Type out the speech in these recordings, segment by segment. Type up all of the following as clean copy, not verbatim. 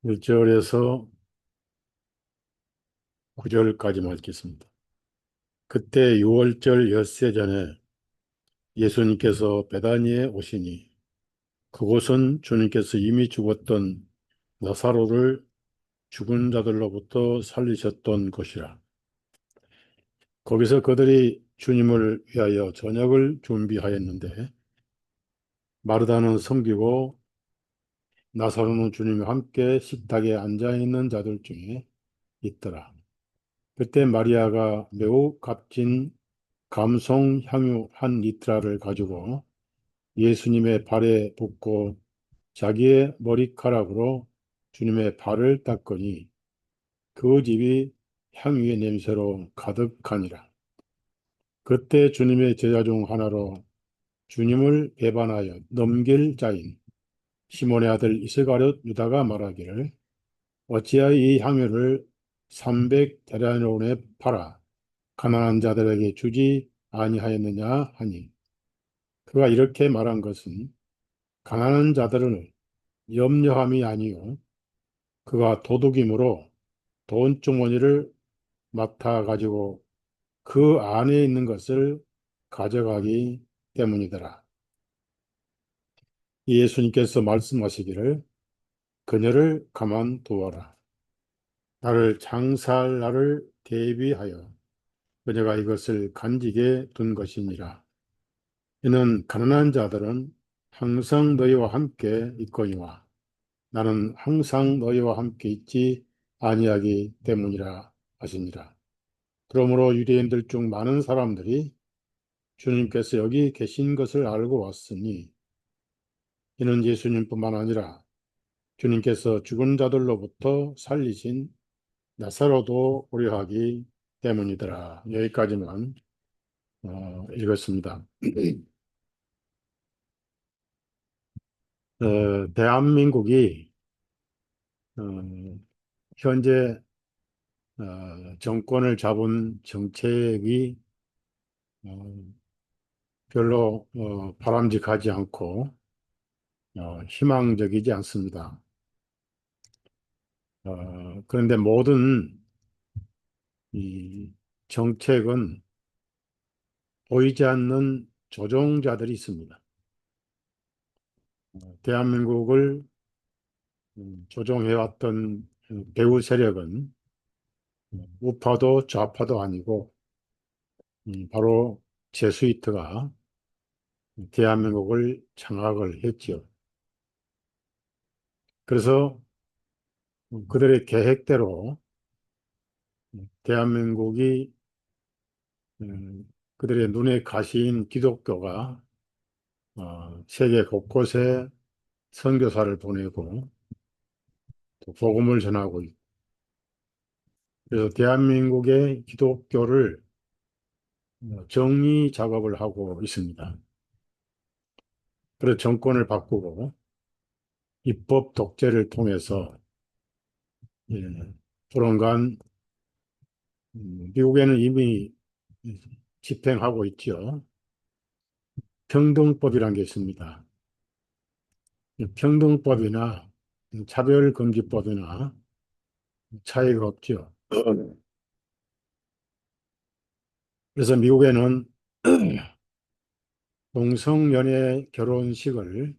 1절에서 9절까지만 읽겠습니다. 그때 6월절 엿새 전에 예수님께서 베다니에 오시니 그곳은 주님께서 이미 죽었던 나사로를 죽은 자들로부터 살리셨던 곳이라. 거기서 그들이 주님을 위하여 저녁을 준비하였는데 마르다는 섬기고 나사로는 주님과 함께 식탁에 앉아 있는 자들 중에 있더라. 그때 마리아가 매우 값진 감송 향유 한 리트라를 가지고 예수님의 발에 붓고 자기의 머리카락으로 주님의 발을 닦으니 그 집이 향유의 냄새로 가득하니라. 그때 주님의 제자 중 하나로 주님을 배반하여 넘길 자인 시몬의 아들 이스가랴 유다가 말하기를 어찌하여 이 향유를 300데나리온에 팔아 가난한 자들에게 주지 아니하였느냐 하니 그가 이렇게 말한 것은 가난한 자들을 염려함이 아니요 그가 도둑이므로 돈 주머니를 맡아 가지고 그 안에 있는 것을 가져가기 때문이더라. 예수님께서 말씀하시기를 그녀를 가만두어라. 나를 장사할 날을 대비하여 그녀가 이것을 간직에 둔 것이니라. 이는 가난한 자들은 항상 너희와 함께 있거니와 나는 항상 너희와 함께 있지 아니하기 때문이라 하시니라. 그러므로 유대인들 중 많은 사람들이 주님께서 여기 계신 것을 알고 왔으니 이는 예수님뿐만 아니라 주님께서 죽은 자들로부터 살리신 나사로도 고려하기 때문이더라. 여기까지만 읽었습니다. 대한민국이 어, 현재 정권을 잡은 정책이 어, 별로 바람직하지 않고 희망적이지 않습니다. 그런데 모든 이 정책은 보이지 않는 조종자들이 있습니다. 대한민국을 조종해왔던 배후 세력은 우파도 좌파도 아니고 바로 제수이트가 대한민국을 장악을 했지요. 그래서 그들의 계획대로 대한민국이 그들의 눈에 가시인 기독교가 세계 곳곳에 선교사를 보내고 또 복음을 전하고 있고 그래서 대한민국의 기독교를 정리 작업을 하고 있습니다. 그래서 정권을 바꾸고 입법 독재를 통해서 예, 조만간 미국에는 이미 집행하고 있죠. 평등법이라는 게 있습니다. 이 평등법이나 차별금지법이나 차이가 없죠. 그래서 미국에는 동성연애 결혼식을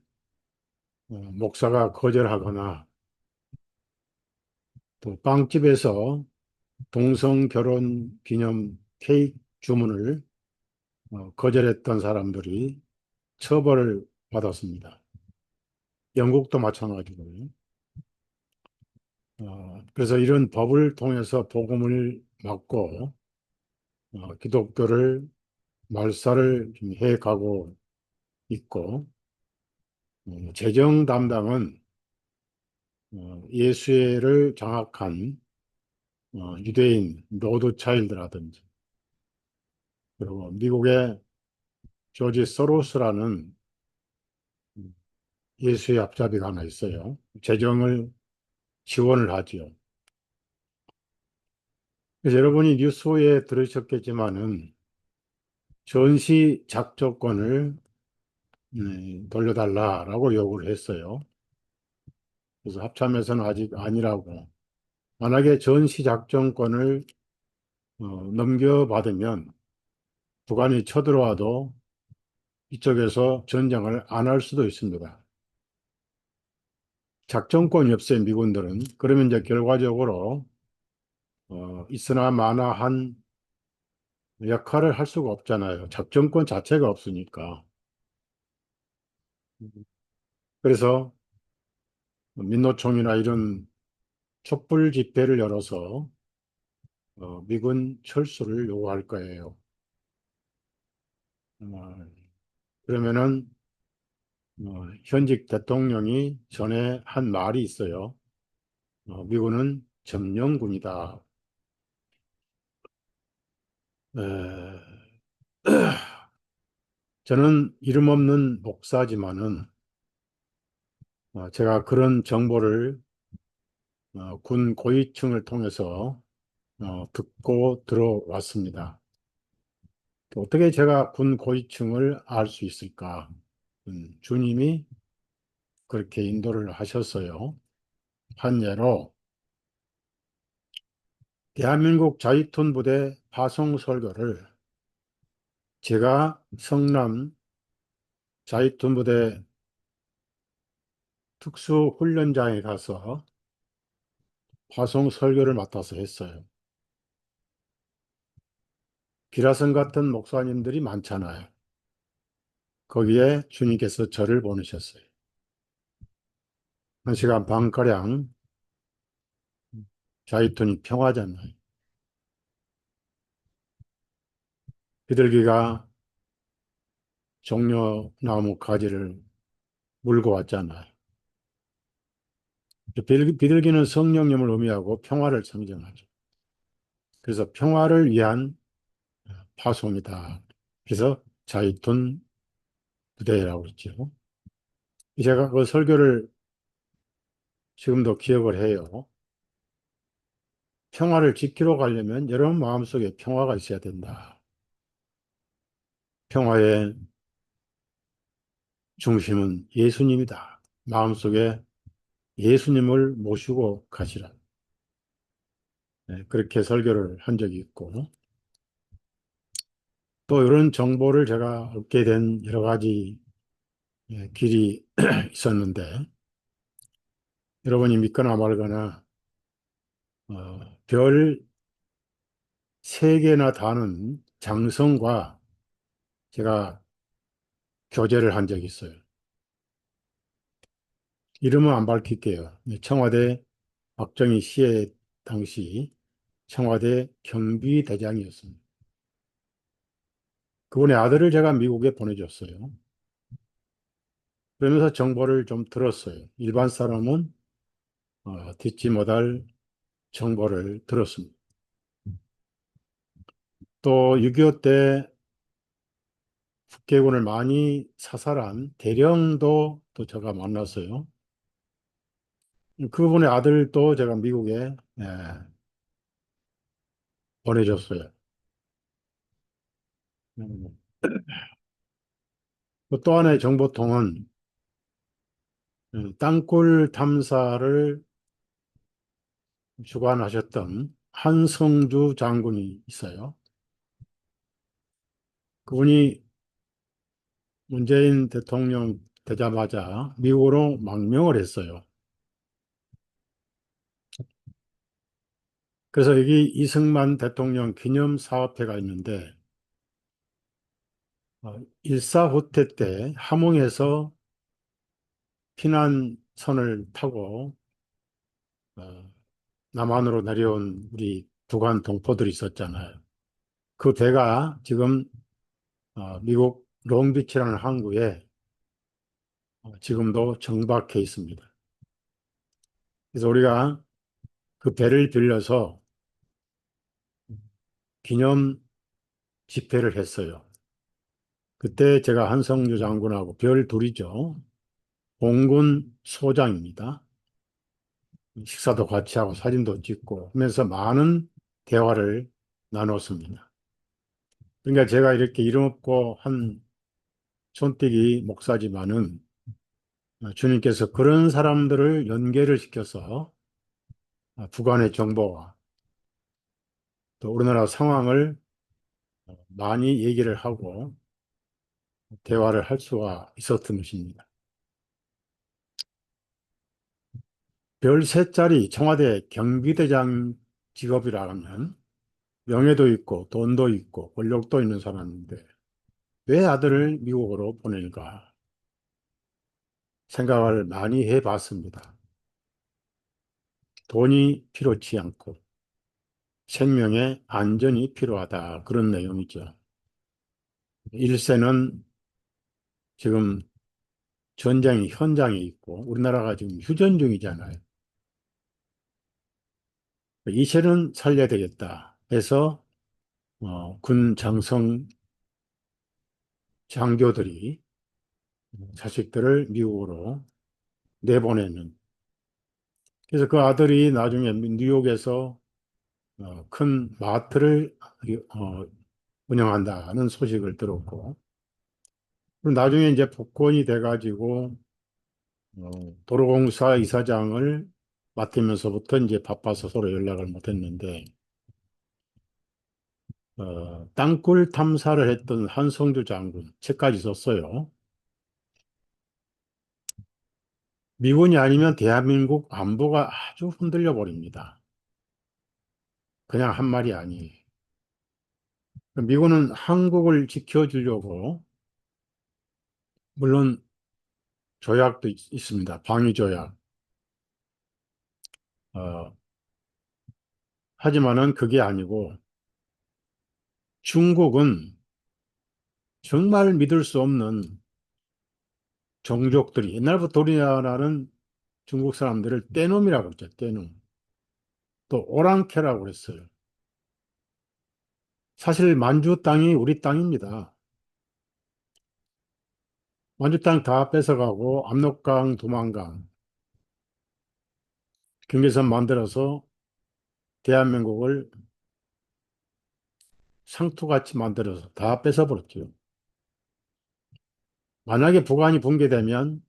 목사가 거절하거나 또 빵집에서 동성 결혼 기념 케이크 주문을 거절했던 사람들이 처벌을 받았습니다. 영국도 마찬가지고요. 그래서 이런 법을 통해서 복음을 막고 기독교를 말살을 좀 해가고 있고 재정 담당은 예수를 장악한 유대인 로드차일드라든지 그리고 미국의 조지 소로스라는 예수의 앞잡이가 하나 있어요. 재정을 지원을 하지요. 그래서 여러분이 뉴스에 들으셨겠지만은 전시 작조권을 돌려달라라고 요구를 했어요. 그래서 합참에서는 아직 아니라고. 만약에 전시작전권을 넘겨받으면 북한이 쳐들어와도 이쪽에서 전쟁을 안 할 수도 있습니다. 작전권이 없어요, 미군들은. 그러면 이제 결과적으로 있으나 마나한 역할을 할 수가 없잖아요. 작전권 자체가 없으니까. 그래서 민노총이나 이런 촛불 집회를 열어서 미군 철수를 요구할 거예요. 어, 그러면은 현직 대통령이 전에 한 말이 있어요. 미군은 점령군이다. 에, 저는 이름 없는 목사지만은 제가 그런 정보를 군 고위층을 통해서 듣고 들어왔습니다. 어떻게 제가 군 고위층을 알 수 있을까? 주님이 그렇게 인도를 하셨어요. 한 예로 대한민국 자위톤 부대 파송 설교를 제가 성남 자위톤 부대 특수훈련장에 가서 파송 설교를 맡아서 했어요. 기라성 같은 목사님들이 많잖아요. 거기에 주님께서 저를 보내셨어요. 1시간 반가량 자위톤이 평화잖아요. 비둘기가 종려나무 가지를 물고 왔잖아요. 비둘기는 성령님을 의미하고 평화를 상징하죠. 그래서 평화를 위한 파송이다. 그래서 자위톤 부대라고 그랬죠. 제가 그 설교를 지금도 기억을 해요. 평화를 지키러 가려면 여러분 마음속에 평화가 있어야 된다. 평화의 중심은 예수님이다. 마음속에 예수님을 모시고 가시라. 네, 그렇게 설교를 한 적이 있고, 또 이런 정보를 제가 얻게 된 여러 가지 길이 있었는데, 여러분이 믿거나 말거나, 별 3개나 다는 장성과 제가 교제를 한 적이 있어요. 이름은 안 밝힐게요. 청와대 박정희 시해 당시 청와대 경비대장이었습니다. 그분의 아들을 제가 미국에 보내줬어요. 그러면서 정보를 좀 들었어요. 일반 사람은 듣지 못할 정보를 들었습니다. 또 6.25 때 북괴군을 많이 사살한 대령도 또 제가 만났어요. 그분의 아들도 제가 미국에 보내줬어요. 음. 또 하나의 정보통은 땅굴 탐사를 주관하셨던 한성주 장군이 있어요. 그분이 문재인 대통령 되자마자 미국으로 망명을 했어요. 그래서 여기 이승만 대통령 기념사업회가 있는데 1사 후퇴 때 함흥에서 피난선을 타고 어, 남한으로 내려온 우리 북한 동포들이 있었잖아요. 그 배가 지금 미국 롱비치라는 항구에 지금도 정박해 있습니다. 그래서 우리가 그 배를 빌려서 기념 집회를 했어요. 그때 제가 한성주 장군하고 별 둘이죠. 공군 소장입니다. 식사도 같이 하고 사진도 찍고 하면서 많은 대화를 나눴습니다. 그러니까 제가 이렇게 이름 없고 한 손떼기 목사지만은 주님께서 그런 사람들을 연계를 시켜서 북한의 정보와 또 우리나라 상황을 많이 얘기를 하고 대화를 할 수가 있었던 것입니다. 별 세짜리 청와대 경비대장 직업이라면 명예도 있고 돈도 있고 권력도 있는 사람인데 왜 아들을 미국으로 보낼까 생각을 많이 해봤습니다. 돈이 필요치 않고 생명의 안전이 필요하다. 그런 내용이죠. 일세는 지금 전쟁이 현장에 있고 우리나라가 지금 휴전 중이잖아요. 이세는 살려야 되겠다 해서 군 장성 장교들이 자식들을 미국으로 내보내는. 그래서 그 아들이 나중에 뉴욕에서 큰 마트를 어, 운영한다는 소식을 들었고, 그리고 나중에 이제 복권이 돼가지고 도로공사 이사장을 맡으면서부터 이제 바빠서 서로 연락을 못했는데 땅굴 탐사를 했던 한성주 장군 책까지 썼어요. 미군이 아니면 대한민국 안보가 아주 흔들려 버립니다. 그냥 한 말이 아니에요. 미군은 한국을 지켜주려고 물론 조약도 있습니다. 방위 조약. 어, 하지만은 그게 아니고 중국은 정말 믿을 수 없는 종족들이 옛날부터 우리나라는 중국 사람들을 떼놈이라고 그랬죠. 떼놈. 또 오랑캐라고 그랬어요. 사실 만주 땅이 우리 땅입니다. 만주 땅 다 뺏어가고 압록강, 두만강, 경계선 만들어서 대한민국을 상투같이 만들어서 다 뺏어버렸죠. 만약에 북한이 붕괴되면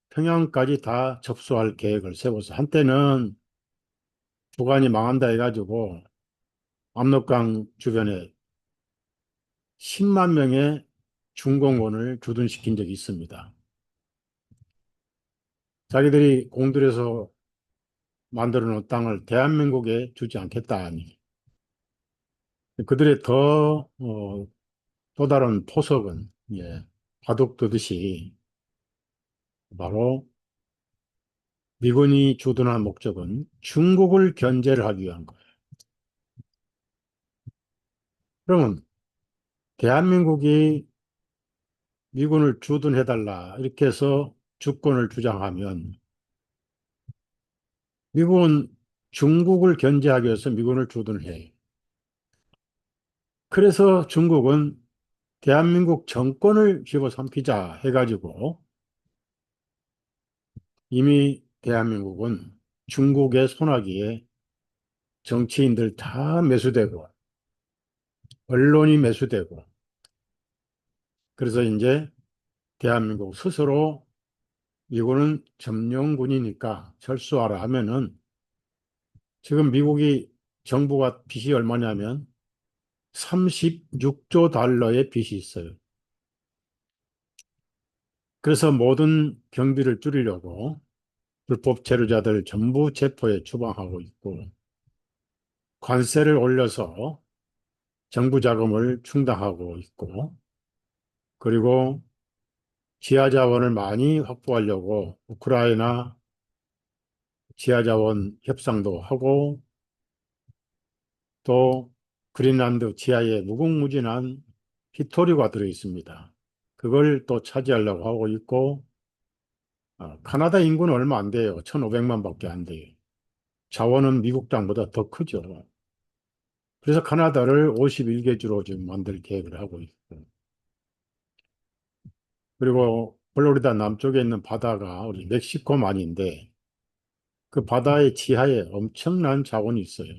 평양까지 다 접수할 계획을 세워서 한때는 북한이 망한다 해가지고 압록강 주변에 10만 명의 중공군을 주둔시킨 적이 있습니다. 자기들이 공들여서 만들어 놓은 땅을 대한민국에 주지 않겠다 하니 그들의 또 다른 포석은 바둑 두듯이 바로 미군이 주둔한 목적은 중국을 견제를 하기 위한 거예요. 그러면 대한민국이 미군을 주둔해달라 이렇게 해서 주권을 주장하면 미국은 중국을 견제하기 위해서 미군을 주둔해요. 그래서 중국은 대한민국 정권을 집어삼키자 해가지고 이미 대한민국은 중국의 손아귀에 정치인들 다 매수되고 언론이 매수되고 그래서 이제 대한민국 스스로 미국은 점령군이니까 철수하라 하면은 지금 미국이 정부가 빚이 얼마냐면 36조 달러의 빚이 있어요. 그래서 모든 경비를 줄이려고 불법 체류자들 전부 체포에 추방하고 있고 관세를 올려서 정부 자금을 충당하고 있고 그리고 지하 자원을 많이 확보하려고 우크라이나 지하 자원 협상도 하고 또 그린란드 지하에 무궁무진한 히토류가 들어 있습니다. 그걸 또 차지하려고 하고 있고 카나다 인구는 얼마 안 돼요. 1,500만 밖에 안 돼요. 자원은 미국 땅보다 더 크죠. 그래서 카나다를 51개주로 지금 만들 계획을 하고 있고 그리고 플로리다 남쪽에 있는 바다가 우리 멕시코만인데 그 바다의 지하에 엄청난 자원이 있어요.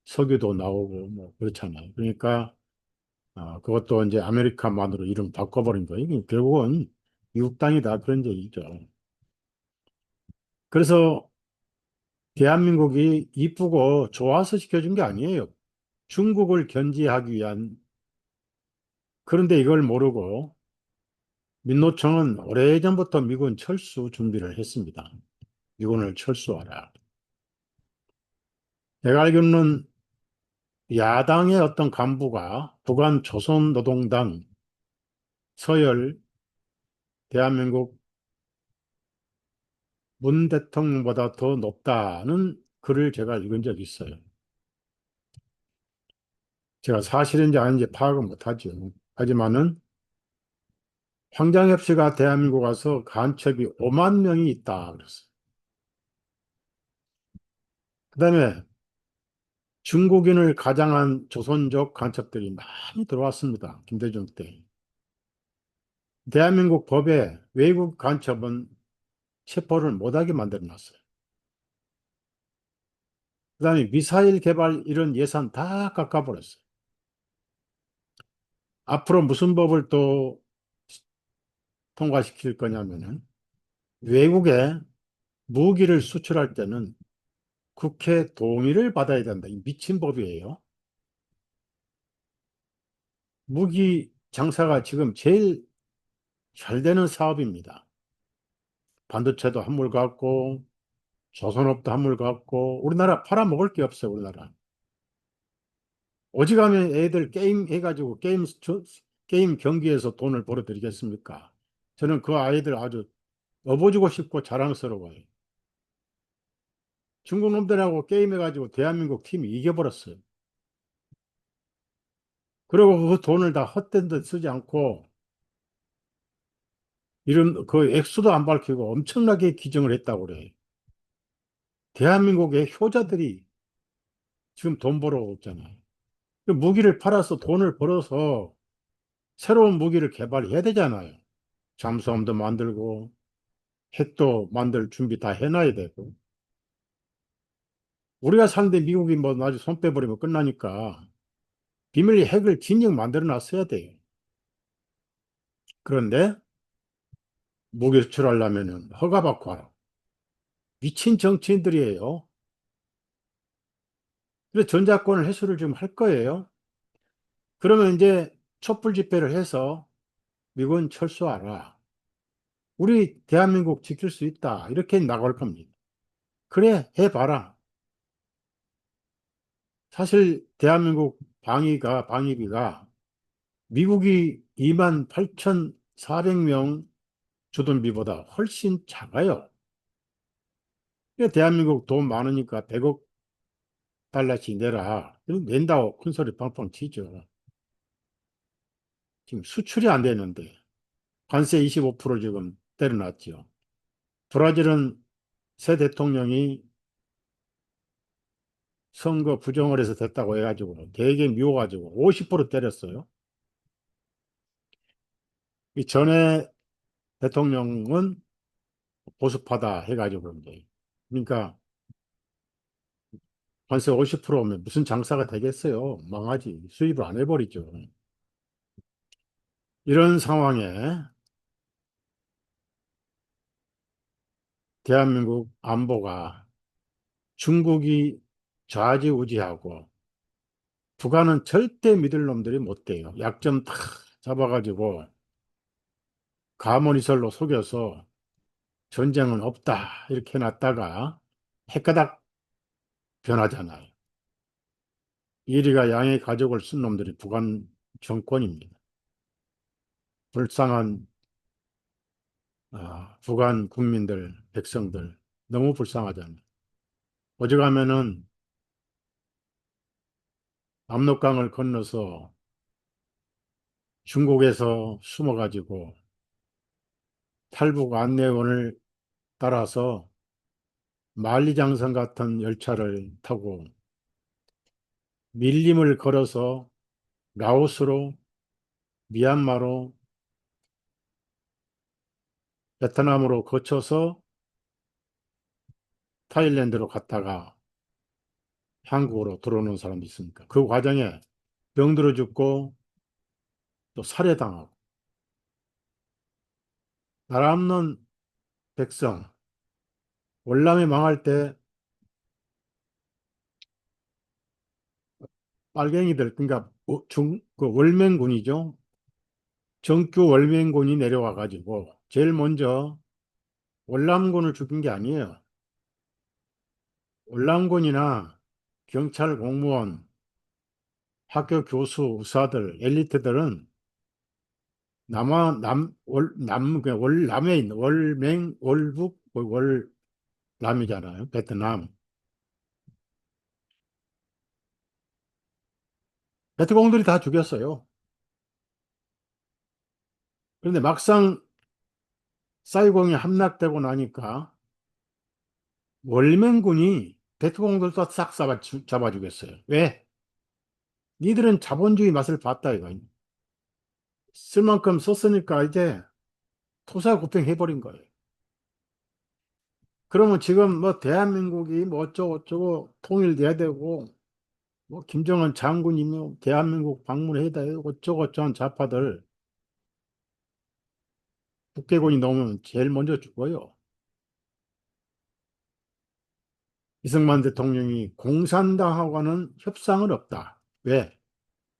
석유도 나오고 뭐 그렇잖아요. 그러니까 그것도 이제 아메리카만으로 이름 바꿔버린 거예요. 이게 결국은 미국 땅이다 그런 얘기죠. 그래서 대한민국이 이쁘고 좋아서 지켜준 게 아니에요. 중국을 견제하기 위한, 그런데 이걸 모르고 민노총은 오래전부터 미군 철수 준비를 했습니다. 미군을 철수하라. 내가 알기로는 야당의 어떤 간부가 북한 조선노동당 서열 대한민국 문 대통령보다 더 높다는 글을 제가 읽은 적이 있어요. 제가 사실인지 아닌지 파악은 못하죠. 하지만은 황장엽 씨가 대한민국 와서 간첩이 5만 명이 있다 그랬어요. 그다음에 중국인을 가장한 조선족 간첩들이 많이 들어왔습니다. 김대중 때. 대한민국 법에 외국 간첩은 체포를 못하게 만들어 놨어요. 그다음에 미사일 개발 이런 예산 다 깎아버렸어요. 앞으로 무슨 법을 또 통과시킬 거냐면은 외국에 무기를 수출할 때는 국회 동의를 받아야 된다. 이 미친 법이에요. 무기 장사가 지금 제일 잘 되는 사업입니다. 반도체도 한물 같고 조선업도 한물 같고 우리나라 팔아먹을 게 없어요. 우리나라. 어지간하면 애들 게임 해가지고 게임 경기에서 돈을 벌어들이겠습니까? 저는 그 아이들 아주 업어주고 싶고 자랑스러워요. 중국 놈들하고 게임해가지고 대한민국 팀이 이겨버렸어요. 그리고 그 돈을 다 헛된 데 쓰지 않고 이런 그 액수도 안 밝히고 엄청나게 기증을 했다고 그래요. 대한민국의 효자들이 지금 돈 벌어 없잖아요. 그 무기를 팔아서 돈을 벌어서 새로운 무기를 개발해야 되잖아요. 잠수함도 만들고 핵도 만들 준비 다 해놔야 되고. 우리가 사는데 미국이 뭐 아주 손 빼버리면 끝나니까 비밀리 핵을 진즉 만들어 놨어야 돼요. 그런데 무기 수출하려면은 허가받고 하라. 미친 정치인들이에요. 그래서 전작권을 회수를 지금 할 거예요. 그러면 이제 촛불 집회를 해서 미군 철수하라. 우리 대한민국 지킬 수 있다. 이렇게 나갈 겁니다. 그래, 해봐라. 사실 대한민국 방위비가 미국이 2만 8,400명 주둔비보다 훨씬 작아요. 그러니까 대한민국 돈 많으니까 100억 달러씩 내라. 낸다고 큰 소리 팡팡 치죠. 지금 수출이 안 되는데 관세 25% 지금 때려놨죠. 브라질은 새 대통령이 선거 부정을 해서 됐다고 해가지고 되게 미워가지고 50% 때렸어요. 이 전에 대통령은 보수파다 해가지고 이제 그러니까 관세 50%면 무슨 장사가 되겠어요? 망하지. 수입을 안 해버리죠. 이런 상황에 대한민국 안보가 중국이 좌지우지하고 북한은 절대 믿을 놈들이 못 돼요. 약점 다 잡아가지고 가모니설로 속여서 전쟁은 없다 이렇게 해놨다가 핵가닥 변하잖아요. 이리가 양의 가족을 쓴 놈들이 북한 정권입니다. 불쌍한 북한 국민들, 백성들 너무 불쌍하잖아요. 어지간하면은 압록강을 건너서 중국에서 숨어가지고 탈북 안내원을 따라서 만리장성 같은 열차를 타고 밀림을 걸어서 라오스로, 미얀마로, 베트남으로 거쳐서 타일랜드로 갔다가 한국으로 들어오는 사람도 있으니까 그 과정에 병들어 죽고 또 살해당하고 나라 없는 백성, 월남이 망할 때 빨갱이들, 그러니까 그 월맹군이죠. 정규 월맹군이 내려와 가지고 제일 먼저 월남군을 죽인 게 아니에요. 월남군이나 경찰 공무원, 학교 교수, 의사들, 엘리트들은 그냥 월남에 있는 월맹, 월북, 월남이잖아요. 베트남. 베트공들이 다 죽였어요. 그런데 막상 사이공이 함락되고 나니까 월맹군이 베트공들도 싹 잡아주겠어요. 왜? 니들은 자본주의 맛을 봤다 이거. 쓸 만큼 썼으니까 이제 토사구팽 해버린 거예요. 그러면 지금 뭐 대한민국이 뭐 어쩌고 어쩌고 통일돼야 되고 뭐 김정은 장군이며 대한민국 방문해야 되고 어쩌고 저쩌고 좌파들 국회군이 넘으면 제일 먼저 죽어요. 이승만 대통령이 공산당하고는 협상은 없다. 왜?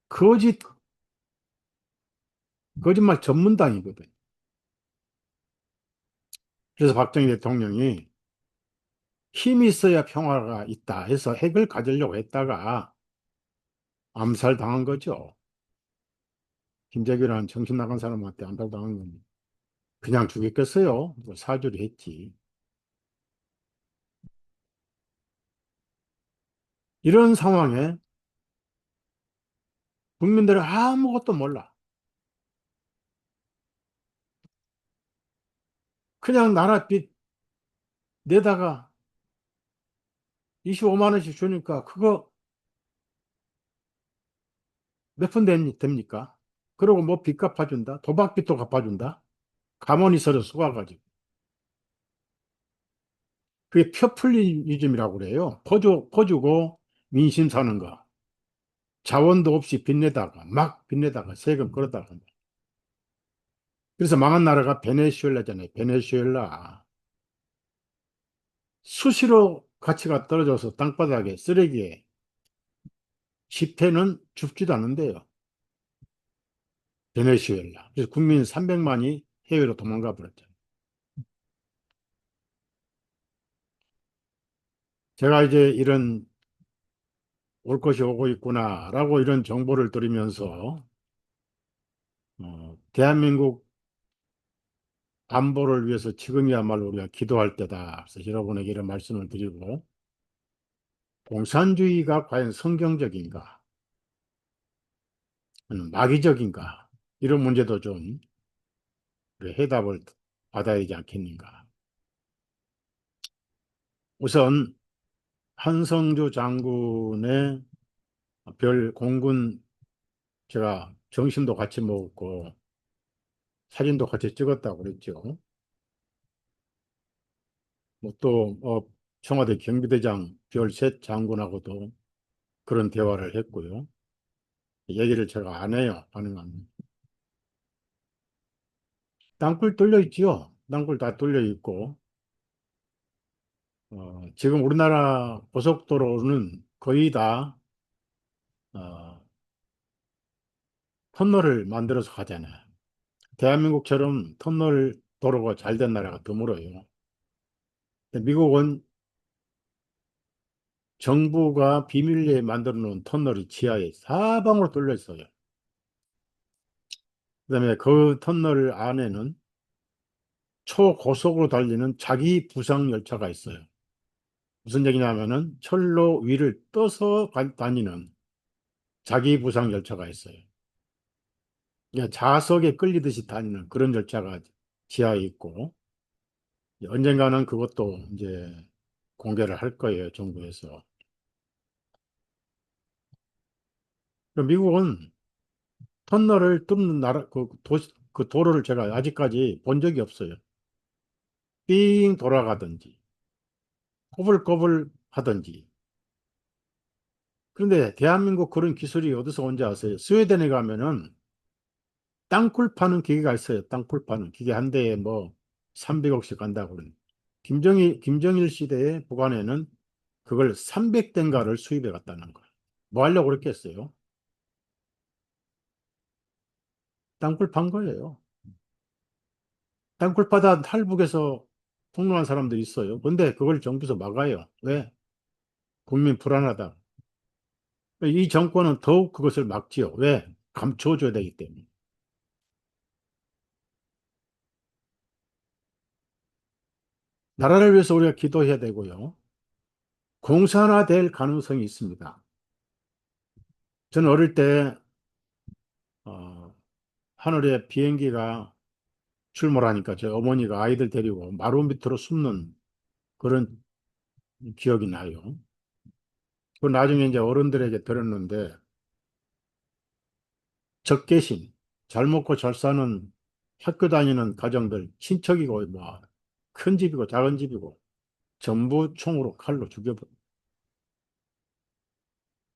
거짓, 거짓말 전문당이거든. 그래서 박정희 대통령이 힘이 있어야 평화가 있다 해서 핵을 가지려고 했다가 암살당한 거죠. 김재규라는 정신 나간 사람한테 암살당한 건 그냥 죽였겠어요. 뭐 사주를 했지. 이런 상황에 국민들은 아무것도 몰라. 그냥 나라 빚 내다가 25만 원씩 주니까 그거 몇 푼 됩니까? 그리고 뭐 빚 갚아준다? 도박빚도 갚아준다? 가만히 있어서 속아가지고. 그게 퍼플리즘이라고 그래요. 퍼주고 민심 사는 거. 자원도 없이 빚내다가, 막 빚내다가, 세금 끌어다가. 그래서 망한 나라가 베네수엘라잖아요. 베네수엘라. 수시로 가치가 떨어져서 땅바닥에, 쓰레기에, 지폐는 줍지도 않는데요. 베네수엘라. 그래서 국민 300만이 해외로 도망가 버렸죠. 제가 이제 이런 올 것이 오고 있구나라고 이런 정보를 들으면서 대한민국 안보를 위해서 지금이야말로 우리가 기도할 때다. 그래서 여러분에게 이런 말씀을 드리고 공산주의가 과연 성경적인가, 아니면 마귀적인가 이런 문제도 좀 우리 해답을 받아야 되지 않겠는가. 우선 한성주 장군의 별 공군 제가 점심도 같이 먹었고 사진도 같이 찍었다고 그랬죠. 뭐 또 청와대 경비대장 별셋 장군하고도 그런 대화를 했고요. 얘기를 제가 안 해요. 가능하면. 땅굴 뚫려 있지요. 땅굴 다 뚫려 있고 지금 우리나라 고속도로는 거의 다 어, 터널을 만들어서 가잖아요. 대한민국처럼 터널 도로가 잘 된 나라가 드물어요. 근데 미국은 정부가 비밀리에 만들어 놓은 터널이 지하에 사방으로 뚫려 있어요. 그다음에 그 터널 안에는 초고속으로 달리는 자기 부상 열차가 있어요. 무슨 얘기냐면은 철로 위를 떠서 다니는 자기 부상 열차가 있어요. 그러니까 자석에 끌리듯이 다니는 그런 열차가 지하에 있고 언젠가는 그것도 이제 공개를 할 거예요, 정부에서. 그럼 미국은 터널을 뚫는 나라, 그 도로를 제가 아직까지 본 적이 없어요. 삥 돌아가든지, 꼬불꼬불 하든지. 그런데 대한민국 그런 기술이 어디서 온지 아세요? 스웨덴에 가면은 땅굴 파는 기계가 있어요. 땅굴 파는 기계 한 대에 뭐 300억씩 간다고 그러는. 김정일 시대에 북한에는 그걸 300대인가를 수입해 갔다는 거예요. 뭐 하려고 그랬겠어요? 땅굴 판 거예요. 땅굴 파다 탈북해서 폭로한 사람도 있어요. 근데 그걸 정부에서 막아요. 왜? 국민 불안하다. 이 정권은 더욱 그것을 막지요. 왜? 감춰줘야 되기 때문에. 나라를 위해서 우리가 기도해야 되고요. 공산화될 가능성이 있습니다. 저는 어릴 때 어, 하늘에 비행기가 출몰하니까 저 어머니가 아이들 데리고 마루 밑으로 숨는 그런 기억이 나요. 그 나중에 이제 어른들에게 들었는데 적개심, 잘 먹고 잘 사는 학교 다니는 가정들, 친척이고 뭐 큰 집이고 작은 집이고 전부 총으로 칼로 죽여버려.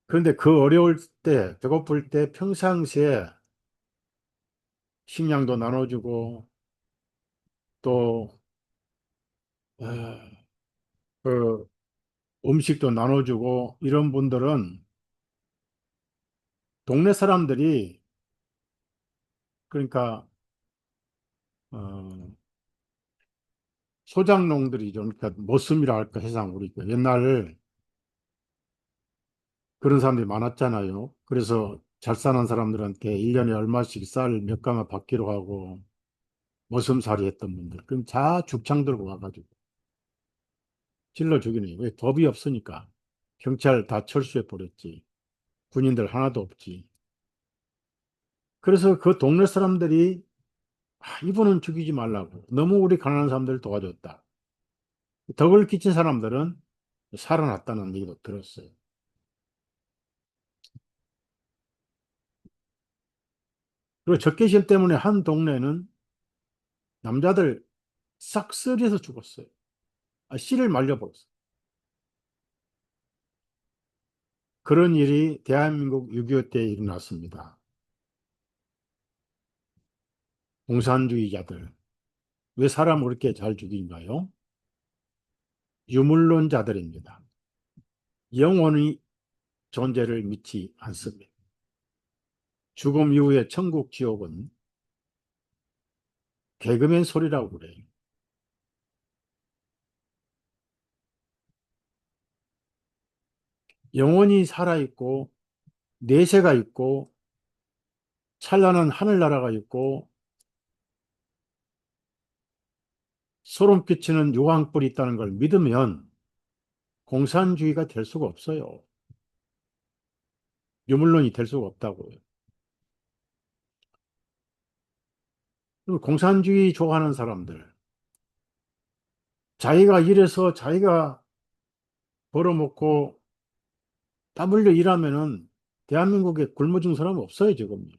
그런데 그 어려울 때, 배고플 때 평상시에 식량도 나눠주고 또 어, 그 음식도 나눠주고 이런 분들은 동네 사람들이 그러니까 어, 소장농들이 좀 그러니까 머슴이라 할까 세상 우리 그 옛날 그런 사람들이 많았잖아요. 그래서 잘 사는 사람들한테 1년에 얼마씩 쌀 몇 강을 받기로 하고 머슴살이 했던 분들. 그럼 다 죽창 들고 와가지고 찔러 죽이네. 왜? 법이 없으니까. 경찰 다 철수해 버렸지. 군인들 하나도 없지. 그래서 그 동네 사람들이 이분은 죽이지 말라고. 너무 우리 가난한 사람들을 도와줬다. 덕을 끼친 사람들은 살아났다는 얘기도 들었어요. 그리고 적개심 때문에 한 동네는 남자들 싹쓸이해서 죽었어요. 씨를 말려버렸어요. 그런 일이 대한민국 6.25 때 일어났습니다. 공산주의자들. 왜 사람을 그렇게 잘 죽인가요? 유물론자들입니다. 영원히 존재를 믿지 않습니다. 죽음 이후에 천국, 지옥은 개그맨 소리라고 그래요. 영원히 살아있고, 내세가 있고, 찬란한 하늘나라가 있고, 소름 끼치는 유황불이 있다는 걸 믿으면 공산주의가 될 수가 없어요. 유물론이 될 수가 없다고요. 그리고 공산주의 좋아하는 사람들, 자기가 일해서 자기가 벌어먹고 땀 흘려 일하면은 대한민국에 굶어 죽는 사람 없어요, 지금.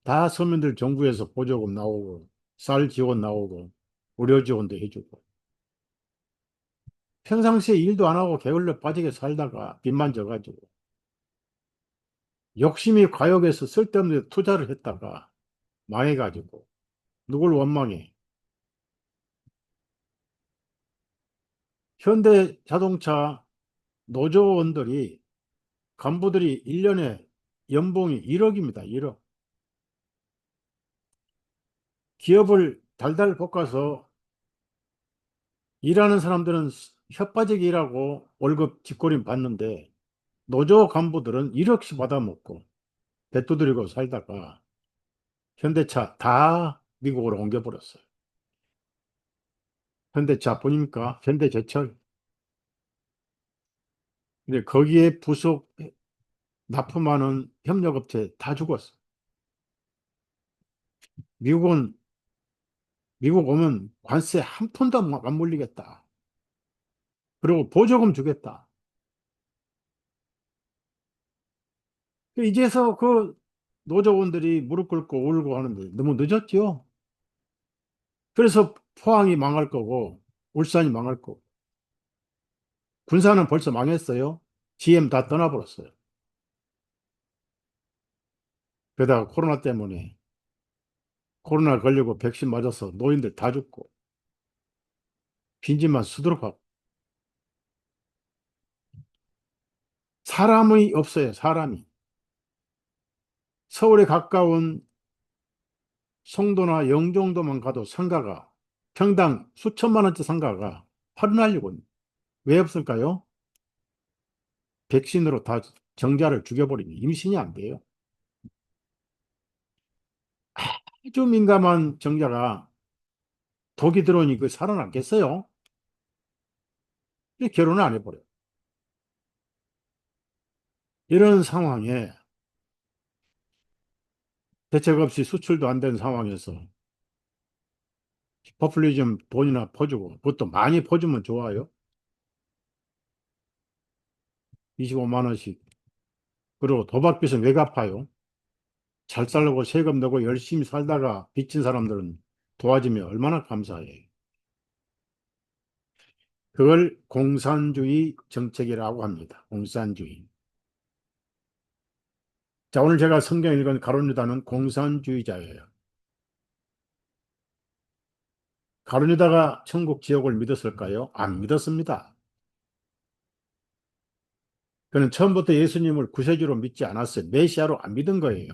다 서민들 정부에서 보조금 나오고, 쌀 지원 나오고, 의료 지원도 해주고. 평상시에 일도 안 하고 게을러 빠지게 살다가 빚만 져가지고. 욕심이 과욕해서 쓸데없는 데 투자를 했다가 망해가지고. 누굴 원망해? 현대 자동차 노조원들이, 간부들이 1년에 연봉이 1억입니다. 1억. 기업을 달달 볶아서 일하는 사람들은 혓바지게 일하고 월급 뒷골임 받는데 노조 간부들은 1억씩 받아먹고 배 두드리고 살다가 현대차 다 미국으로 옮겨버렸어요. 현대차 보니까 현대제철. 근데 거기에 부속 납품하는 협력업체 다 죽었어. 미국은 미국 오면 관세 한 푼도 안 물리겠다. 그리고 보조금 주겠다. 이제서 그 노조원들이 무릎 꿇고 울고 하는데 너무 늦었죠. 그래서 포항이 망할 거고 울산이 망할 거고 군사는 벌써 망했어요. GM 다 떠나버렸어요. 게다가 코로나 때문에. 코로나 걸리고 백신 맞아서 노인들 다 죽고 빈집만 수두룩하고 사람이 없어요. 사람이. 서울에 가까운 송도나 영종도만 가도 상가가 평당 수천만 원짜리 상가가 팔을 날리고 있는. 왜 없을까요? 백신으로 다 정자를 죽여버리니 임신이 안 돼요. 아주 민감한 정자가 독이 들어오니 그 살아남겠어요? 결혼을 안 해버려요. 이런 상황에 대책 없이 수출도 안 된 상황에서 포퓰리즘 돈이나 퍼주고 그것도 많이 퍼주면 좋아요. 25만 원씩. 그리고 도박빚은 왜 갚아요? 잘 살려고 세금 내고 열심히 살다가 빚진 사람들은 도와주면 얼마나 감사해요. 그걸 공산주의 정책이라고 합니다. 공산주의. 자, 오늘 제가 성경 읽은 가룟유다는 공산주의자예요. 가룟유다가 천국 지옥을 믿었을까요? 안 믿었습니다. 그는 처음부터 예수님을 구세주로 믿지 않았어요. 메시아로 안 믿은 거예요.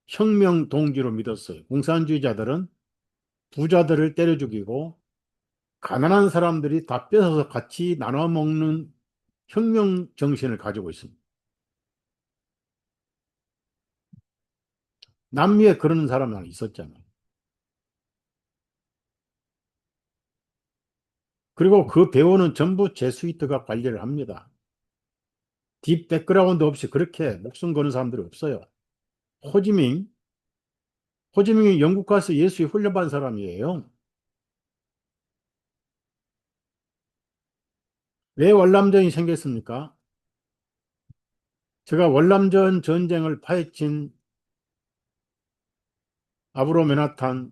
혁명 동지로 믿었어요. 공산주의자들은 부자들을 때려 죽이고 가난한 사람들이 다 뺏어서 같이 나눠 먹는 혁명 정신을 가지고 있습니다. 남미에 그러는 사람이 있었잖아요. 그리고 그 배우는 전부 제수이트가 관리를 합니다. 딥 백그라운드 없이 그렇게 목숨 거는 사람들이 없어요. 호지민, 호지민이 영국 가서 예수에 훈련받은 사람이에요. 왜 월남전이 생겼습니까? 제가 월남전 전쟁을 파헤친 아브로 맨하탄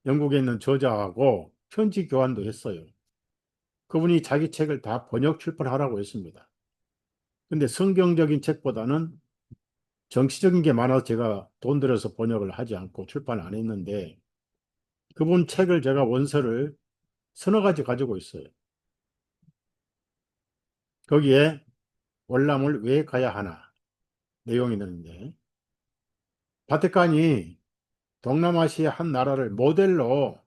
영국에 있는 저자하고 편지 교환도 했어요. 그분이 자기 책을 다 번역 출판하라고 했습니다. 근데 성경적인 책보다는 정치적인 게 많아서 제가 돈 들여서 번역을 하지 않고 출판 안 했는데 그분 책을 제가 원서를 서너 가지 가지고 있어요. 거기에 월남을 왜 가야 하나 내용이 있는데 바티칸이 동남아시아 한 나라를 모델로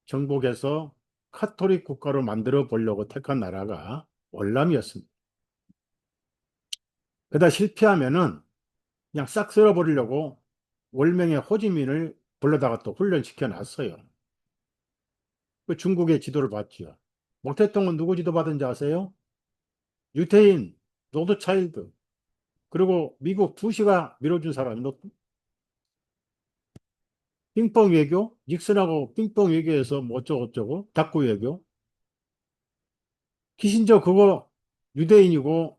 정복해서 카톨릭 국가로 만들어 보려고 택한 나라가 월남이었습니다. 그러다 실패하면은 그냥 싹 쓸어버리려고 월명의 호지민을 불러다가 또 훈련시켜 놨어요. 그 중국의 지도를 봤죠.毛泽동은 누구 지도 받은지 아세요? 유태인, 로드차일드, 그리고 미국 부시가 밀어준 사람이 핑퐁 외교, 닉슨하고 핑퐁 외교에서 뭐 어쩌고저쩌고, 다꾸 외교. 키신저 그거 유대인이고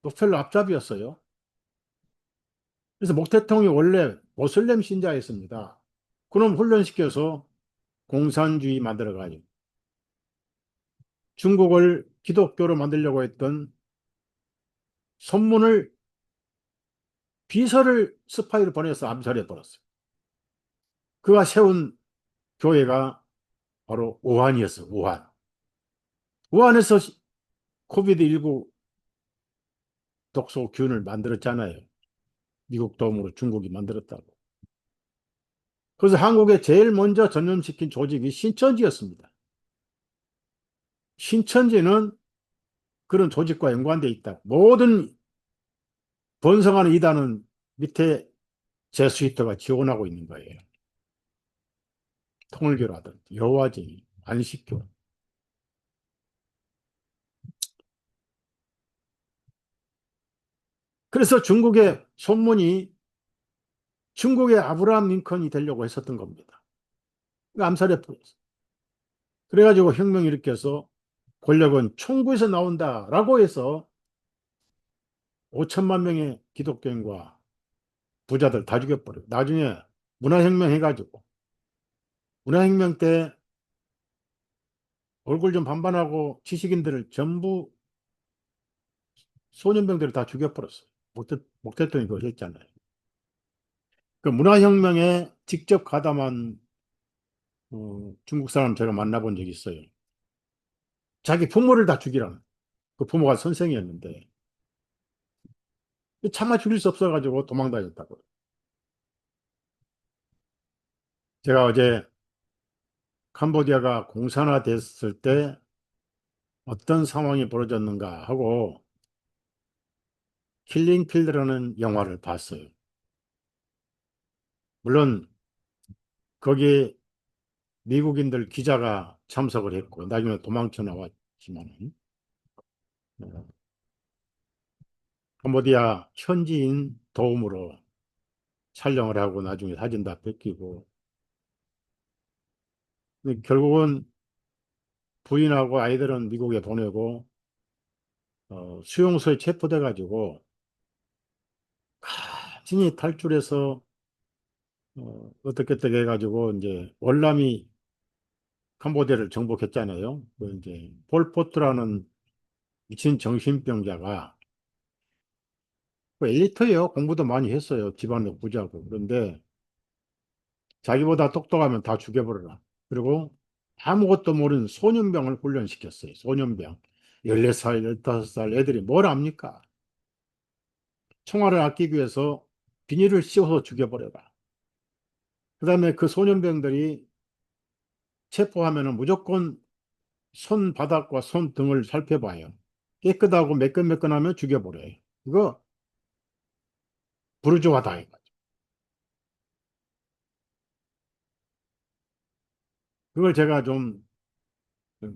록펠러 앞잡이였어요. 그래서 목 대통령이 원래 모슬렘 신자였습니다. 그럼 훈련시켜서 공산주의 만들어가지고 중국을 기독교로 만들려고 했던 손문을 비서를 스파이를 보내서 암살해 버렸어요. 그가 세운 교회가 바로 우한이었어요. 우한. 우한에서 코비드19 독소균을 만들었잖아요. 미국 도움으로 중국이 만들었다고. 그래서 한국에 제일 먼저 전염시킨 조직이 신천지였습니다. 신천지는 그런 조직과 연관되어 있다. 모든 번성하는 이단은 밑에 제수이트가 지원하고 있는 거예요. 통일교라든지 여호와쟁이, 안식교. 그래서 중국의 손문이 중국의 아브라함 링컨이 되려고 했었던 겁니다. 암살해 버렸어요. 그래가지고 혁명 일으켜서 권력은 총구에서 나온다라고 해서 5천만 명의 기독교인과 부자들 다 죽여버려요. 나중에 문화혁명 해가지고 문화혁명 때 얼굴 좀 반반하고 지식인들을 전부 소년병들을 다 죽여버렸어요. 목 대통령이 그거 했잖아요. 그 문화혁명에 직접 가담한 중국 사람 제가 만나본 적이 있어요. 자기 부모를 다 죽이라는. 그 부모가 선생이었는데 차마 죽일 수 없어가지고 도망다녔다고. 제가 어제 캄보디아가 공산화됐을 때 어떤 상황이 벌어졌는가 하고 킬링 필드라는 영화를 봤어요. 물론 거기에 미국인들 기자가 참석을 했고 나중에 도망쳐 나왔지만 캄보디아 현지인 도움으로 촬영을 하고 나중에 사진 다 뺏기고 결국은 부인하고 아이들은 미국에 보내고 수용소에 체포돼 가지고 간신히 탈출해서 어떻게 어떻게 해가지고 이제 월남이 캄보디아를 정복했잖아요. 그 이제 폴포트라는 미친 정신병자가 그 엘리트예요. 공부도 많이 했어요. 집안도 부자고. 그런데 자기보다 똑똑하면 다 죽여버려라. 그리고 아무것도 모르는 소년병을 훈련시켰어요. 소년병. 14살, 15살 애들이 뭘 압니까? 총알을 아끼기 위해서 비닐을 씌워서 죽여버려라. 그 다음에 그 소년병들이 체포하면은 무조건 손바닥과 손등을 살펴봐요. 깨끗하고 매끈매끈하면 죽여버려요. 이거 부르주아다 이거. 그걸 제가 좀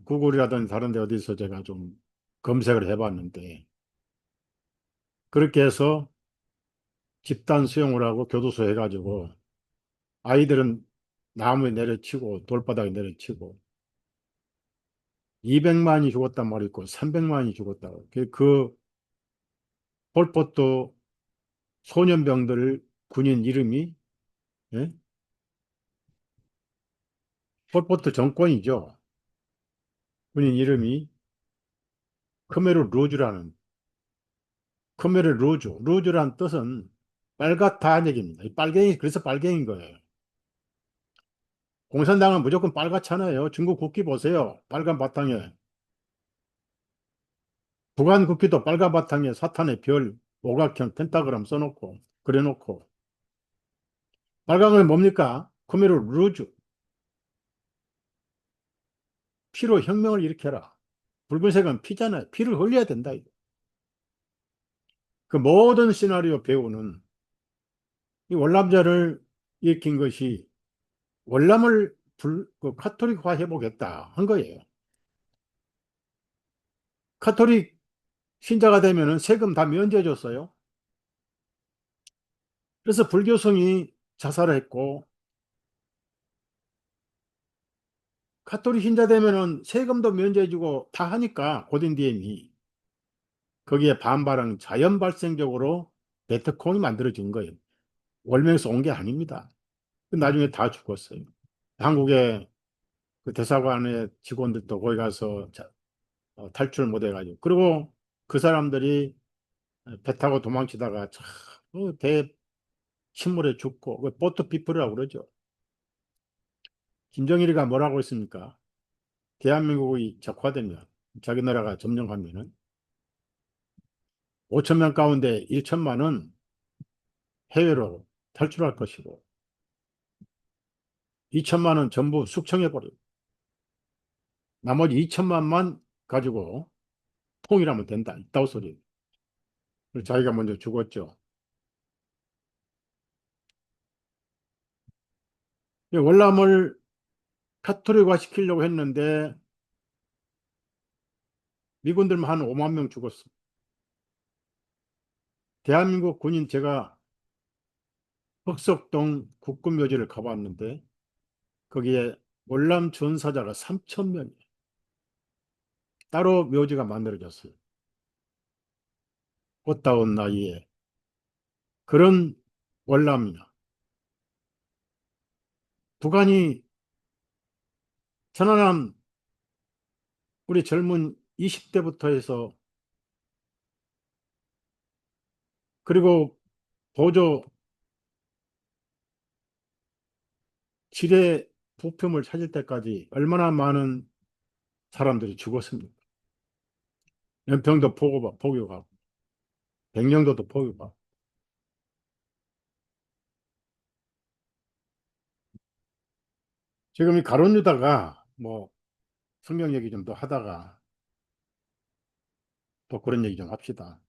구글이라든지 다른 데 어디서 제가 좀 검색을 해봤는데 그렇게 해서 집단 수용을 하고 교도소 해가지고 아이들은 나무에 내려치고 돌바닥에 내려치고 200만이 죽었단 말이 있고 300만이 죽었다고. 그 폴포트 소년병들 군인 이름이 예? 폴포트 정권이죠. 군인 이름이 크메르 루즈라는 크메르 루즈. 루즈란 뜻은 빨갛다는 얘기입니다. 이 빨갱이 그래서 빨갱인 거예요. 공산당은 무조건 빨갛잖아요. 중국 국기 보세요. 빨간 바탕에. 북한 국기도 빨간 바탕에 사탄의 별, 오각형, 펜타그램 써놓고 그래놓고 빨간 건 뭡니까? 크메르 루즈. 피로 혁명을 일으켜라. 붉은색은 피잖아요. 피를 흘려야 된다. 이거. 그 모든 시나리오 배우는 이 월남전을 일으킨 것이 월남을 그 카톨릭화 해보겠다 한 거예요. 카톨릭 신자가 되면은 세금 다 면제해 줬어요. 그래서 불교성이 자살을 했고 카톨릭 신자 되면은 세금도 면제해 주고 다 하니까 고든 DM이 거기에 반발은 자연 발생적으로 베트콩이 만들어진 거예요. 월명에서 온 게 아닙니다. 나중에 다 죽었어요. 한국의 그 대사관의 직원들도 거기 가서 탈출 못 해가지고 그리고 그 사람들이 배 타고 도망치다가 배 침몰에 죽고 그 보트 피플이라고 그러죠. 김정일이가 뭐라고 했습니까? 대한민국이 적화되면 자기 나라가 점령하면은 5천 명 가운데 1천만은 해외로 탈출할 것이고 2천만은 전부 숙청해버리고 나머지 2천만만 가지고 통일하면 된다. 이따오 소리. 자기가 먼저 죽었죠. 월남을 카톨릭화 시키려고 했는데 미군들만 한 5만 명 죽었어. 대한민국 군인 제가 흑석동 국군묘지를 가봤는데 거기에 월남 전사자가 3천 명이에요. 따로 묘지가 만들어졌어요. 꽃다운 나이에 그런 월남이나 북한이 천안함 우리 젊은 20대부터 해서 그리고 보조 칠의 부품을 찾을 때까지 얼마나 많은 사람들이 죽었습니까? 연평도 포교가, 백령도도 포교가. 지금 이 가론 유다가 뭐 성경 얘기 좀 더 하다가 또 그런 얘기 좀 합시다.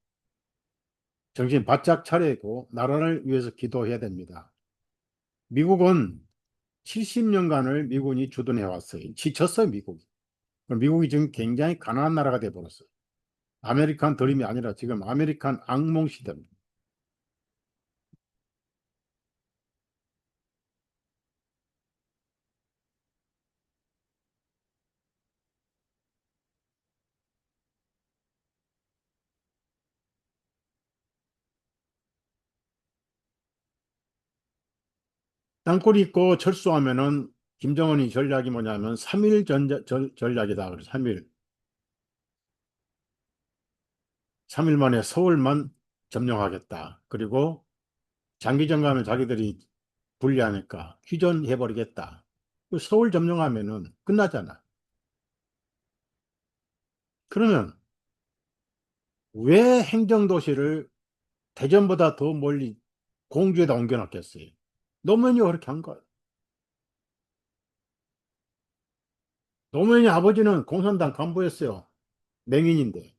정신 바짝 차리고 나라를 위해서 기도해야 됩니다. 미국은 70년간을 미군이 주둔해 왔어요. 지쳤어요, 미국이. 미국이 지금 굉장히 가난한 나라가 돼 버렸어요. 아메리칸 드림이 아니라 지금 아메리칸 악몽 시대입니다. 땅굴이 있고 철수하면은 김정은이 전략이 뭐냐면 3일 전략이다. 그래서 3일. 3일 만에 서울만 점령하겠다. 그리고 장기전 가면 자기들이 불리하니까 휴전해버리겠다. 그 서울 점령하면은 끝나잖아. 그러면 왜 행정도시를 대전보다 더 멀리 공주에다 옮겨놨겠어요? 노무현이 그렇게 한 거예요. 노무현이 아버지는 공산당 간부였어요. 맹인인데.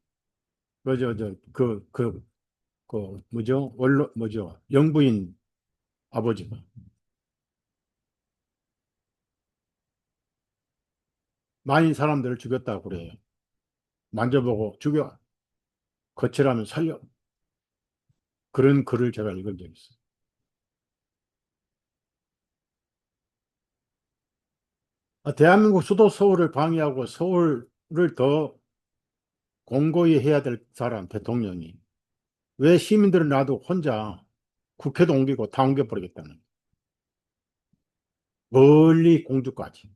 뭐죠? 뭐죠? 영부인 아버지가. 많은 사람들을 죽였다고 그래요. 만져보고 죽여. 거칠하면 살려. 그런 글을 제가 읽은 적이 있어요. 대한민국 수도 서울을 방해하고 서울을 더 공고히 해야 될 사람, 대통령이. 왜 시민들은 놔두고 혼자 국회도 옮기고 다 옮겨버리겠다는. 멀리 공주까지.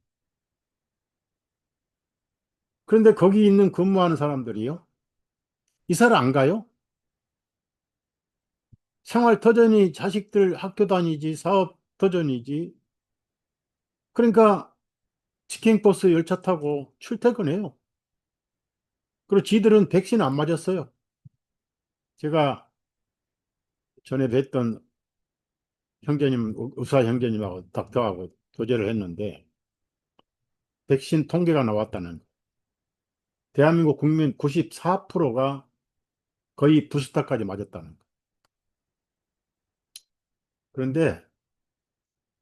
그런데 거기 있는 근무하는 사람들이요. 이사를 안 가요? 생활 터전이 자식들 학교 다니지, 사업 터전이지. 그러니까 직행버스 열차 타고 출퇴근해요. 그리고 지들은 백신 안 맞았어요. 제가 전에 뵀던 형제님, 의사 형제님하고 닥터하고 교제를 했는데, 백신 통계가 나왔다는, 대한민국 국민 94%가 거의 부스터까지 맞았다는 거. 그런데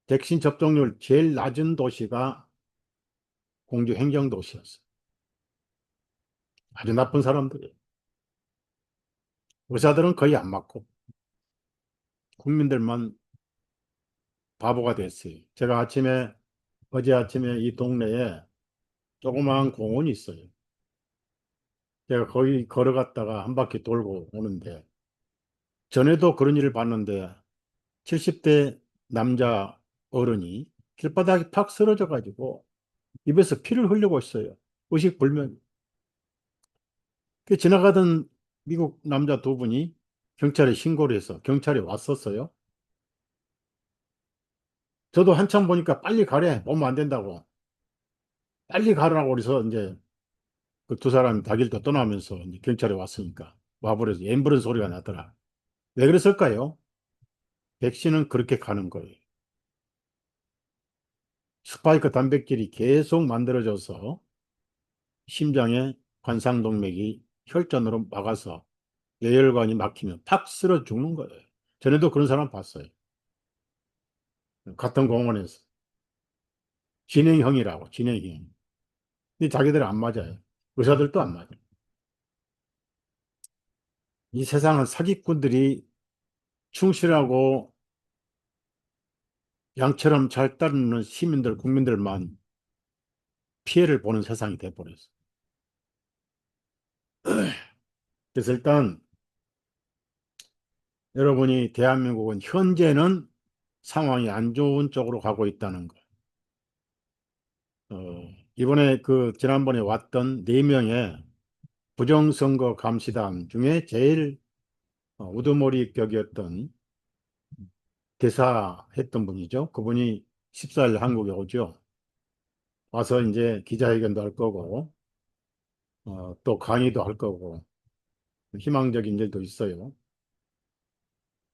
백신 접종률 제일 낮은 도시가 공주 행정도시였어요. 아주 나쁜 사람들이에요. 의사들은 거의 안 맞고, 국민들만 바보가 됐어요. 제가 어제 아침에 이 동네에 조그마한 공원이 있어요. 제가 거기 걸어갔다가 한 바퀴 돌고 오는데, 전에도 그런 일을 봤는데, 70대 남자 어른이 길바닥에 팍 쓰러져 가지고 입에서 피를 흘리고 있어요. 의식불명. 그 지나가던 미국 남자 두 분이 경찰에 신고를 해서 경찰이 왔었어요. 저도 한참 보니까 빨리 가래. 오면 안 된다고. 빨리 가라고 그래서 이제 그 두 사람이 가길도 떠나면서 이제 경찰에 왔으니까 와버려서 앰뷸런스 소리가 나더라. 왜 그랬을까요? 백신은 그렇게 가는 거예요. 스파이크 단백질이 계속 만들어져서 심장에 관상동맥이 혈전으로 막아서 뇌혈관이 막히면 팍 쓰러 죽는 거예요. 전에도 그런 사람 봤어요. 같은 공원에서. 진행형이라고, 진행형. 근데 자기들은 안 맞아요. 의사들도 안 맞아요. 이 세상은 사기꾼들이 충실하고 양처럼 잘 따르는 시민들, 국민들만 피해를 보는 세상이 돼버렸어요. 그래서 일단 여러분이 대한민국은 현재는 상황이 안 좋은 쪽으로 가고 있다는 거. 이번에 지난번에 왔던 네명의 부정선거 감시단 중에 제일 우두머리 격이었던 대사했던 분이죠. 그분이 14일 한국에 오죠. 와서 이제 기자회견도 할 거고, 또 강의도 할 거고, 희망적인 일도 있어요.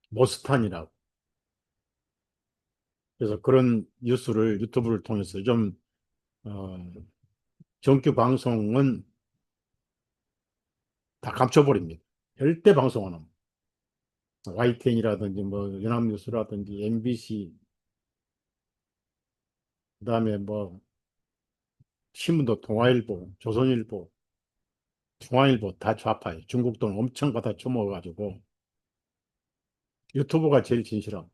모스탄이라고. 그래서 그런 뉴스를 유튜브를 통해서 좀, 어, 정규 방송은 다 감춰버립니다. 절대 방송 안 합니다. YTN이라든지 뭐 연합뉴스라든지 MBC, 그다음에 뭐 신문도 동아일보, 조선일보, 중앙일보 다 좌파예요. 중국 돈 엄청 받아 처먹어가지고 유튜브가 제일 진실함.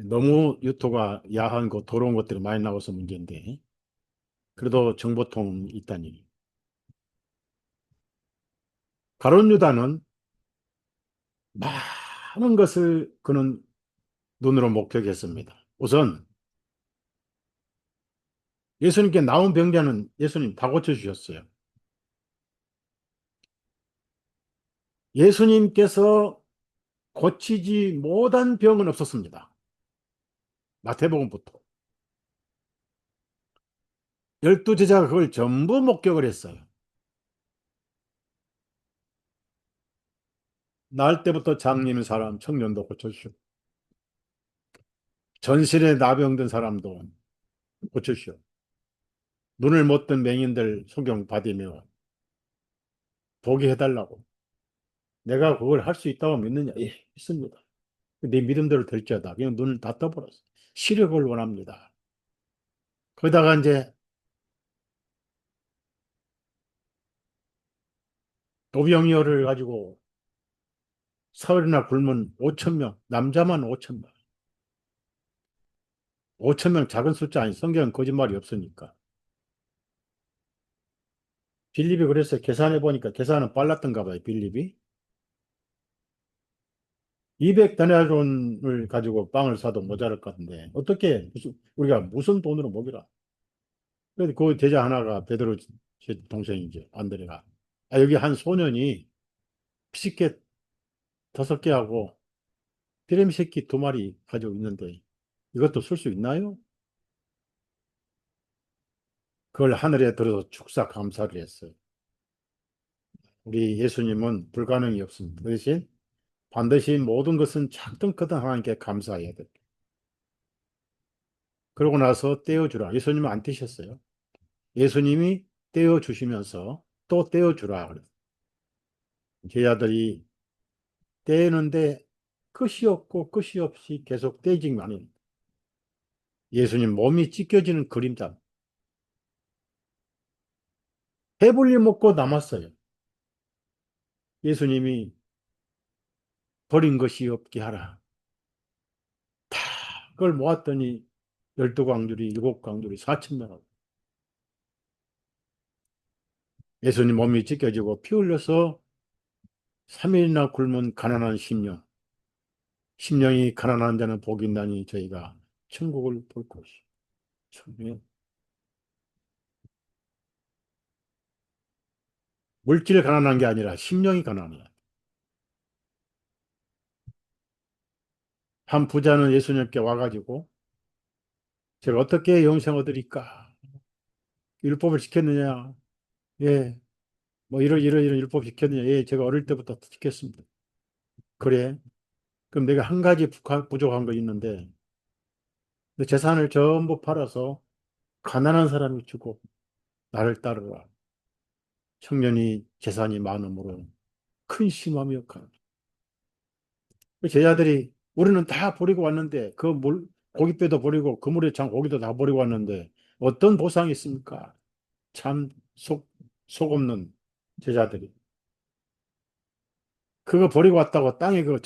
너무 유튜브가 야한 거 더러운 것들이 많이 나와서 문제인데 그래도 정보통 있다니. 가룟 유다는 많은 것을 그는 눈으로 목격했습니다. 우선 예수님께 나온 병자는 예수님 다 고쳐주셨어요. 예수님께서 고치지 못한 병은 없었습니다. 마태복음부터. 12제자가 그걸 전부 목격을 했어요. 날 때부터 장님인 사람, 청년도 고쳐주시고, 전신에 나병든 사람도 고쳐주시오. 눈을 못 뜬 맹인들 소경 받으며 보게 해달라고. 내가 그걸 할 수 있다고 믿느냐? 예, 믿습니다. 내 믿음대로 될지어다. 그냥 눈을 다 떠버렸어. 시력을 원합니다. 거기다가 이제 오병이어를 가지고 사흘이나 굶은 5천 명, 남자만 5천 명. 5천 명 작은 숫자 아니, 성경은 거짓말이 없으니까. 빌립이 그래서 계산해 보니까 계산은 빨랐던가 봐요, 빌립이. 200데나리온을 가지고 빵을 사도 모자랄 것 같은데, 어떻게, 우리가 무슨 돈으로 먹이라. 그래서 그 제자 하나가 베드로 제 동생이죠, 안드레가. 아, 여기 한 소년이 피시켓 5개 하고 피레미 새끼 2마리 가지고 있는데, 이것도 쓸 수 있나요? 그걸 하늘에 들어서 축사 감사를 했어요. 우리 예수님은 불가능이 없습니다. 그 대신 반드시 모든 것은 작든 크든 하나님께 감사해야 돼. 그러고 나서 떼어주라. 예수님은 안 떼셨어요. 예수님이 떼어주시면서 또 떼어주라. 그래요. 제자들이 떼는데 끝이 없고 끝이 없이 계속 떼지만 은 예수님 몸이 찢겨지는 그림자. 배불리 먹고 남았어요. 예수님이 버린 것이 없게 하라. 다 그걸 모았더니 12광줄이 7광줄이 4천 명. 예수님 몸이 찢겨지고 피 흘려서 3일이나 굶은 가난한 심령. 심령이 가난한 자는 복이 있나니 저희가 천국을 볼 것이. 참, 물질이 가난한 게 아니라 심령이 가난해요. 한 부자는 예수님께 와가지고 제가 어떻게 영생 얻으리까? 율법을 지켰느냐? 예. 뭐 이런 율법 지켰느냐? 예, 제가 어릴 때부터 지켰습니다. 그래. 그럼 내가 한 가지 부족한 거 있는데 내 재산을 전부 팔아서 가난한 사람이 주고 나를 따르라. 청년이 재산이 많으므로 큰 심함이 역할. 그 제자들이 우리는 다 버리고 왔는데 그 물, 고깃배도 버리고 그물에 찬 고기도 다 버리고 왔는데 어떤 보상이 있습니까? 참 속 없는 제자들이. 그거 버리고 왔다고 땅에 그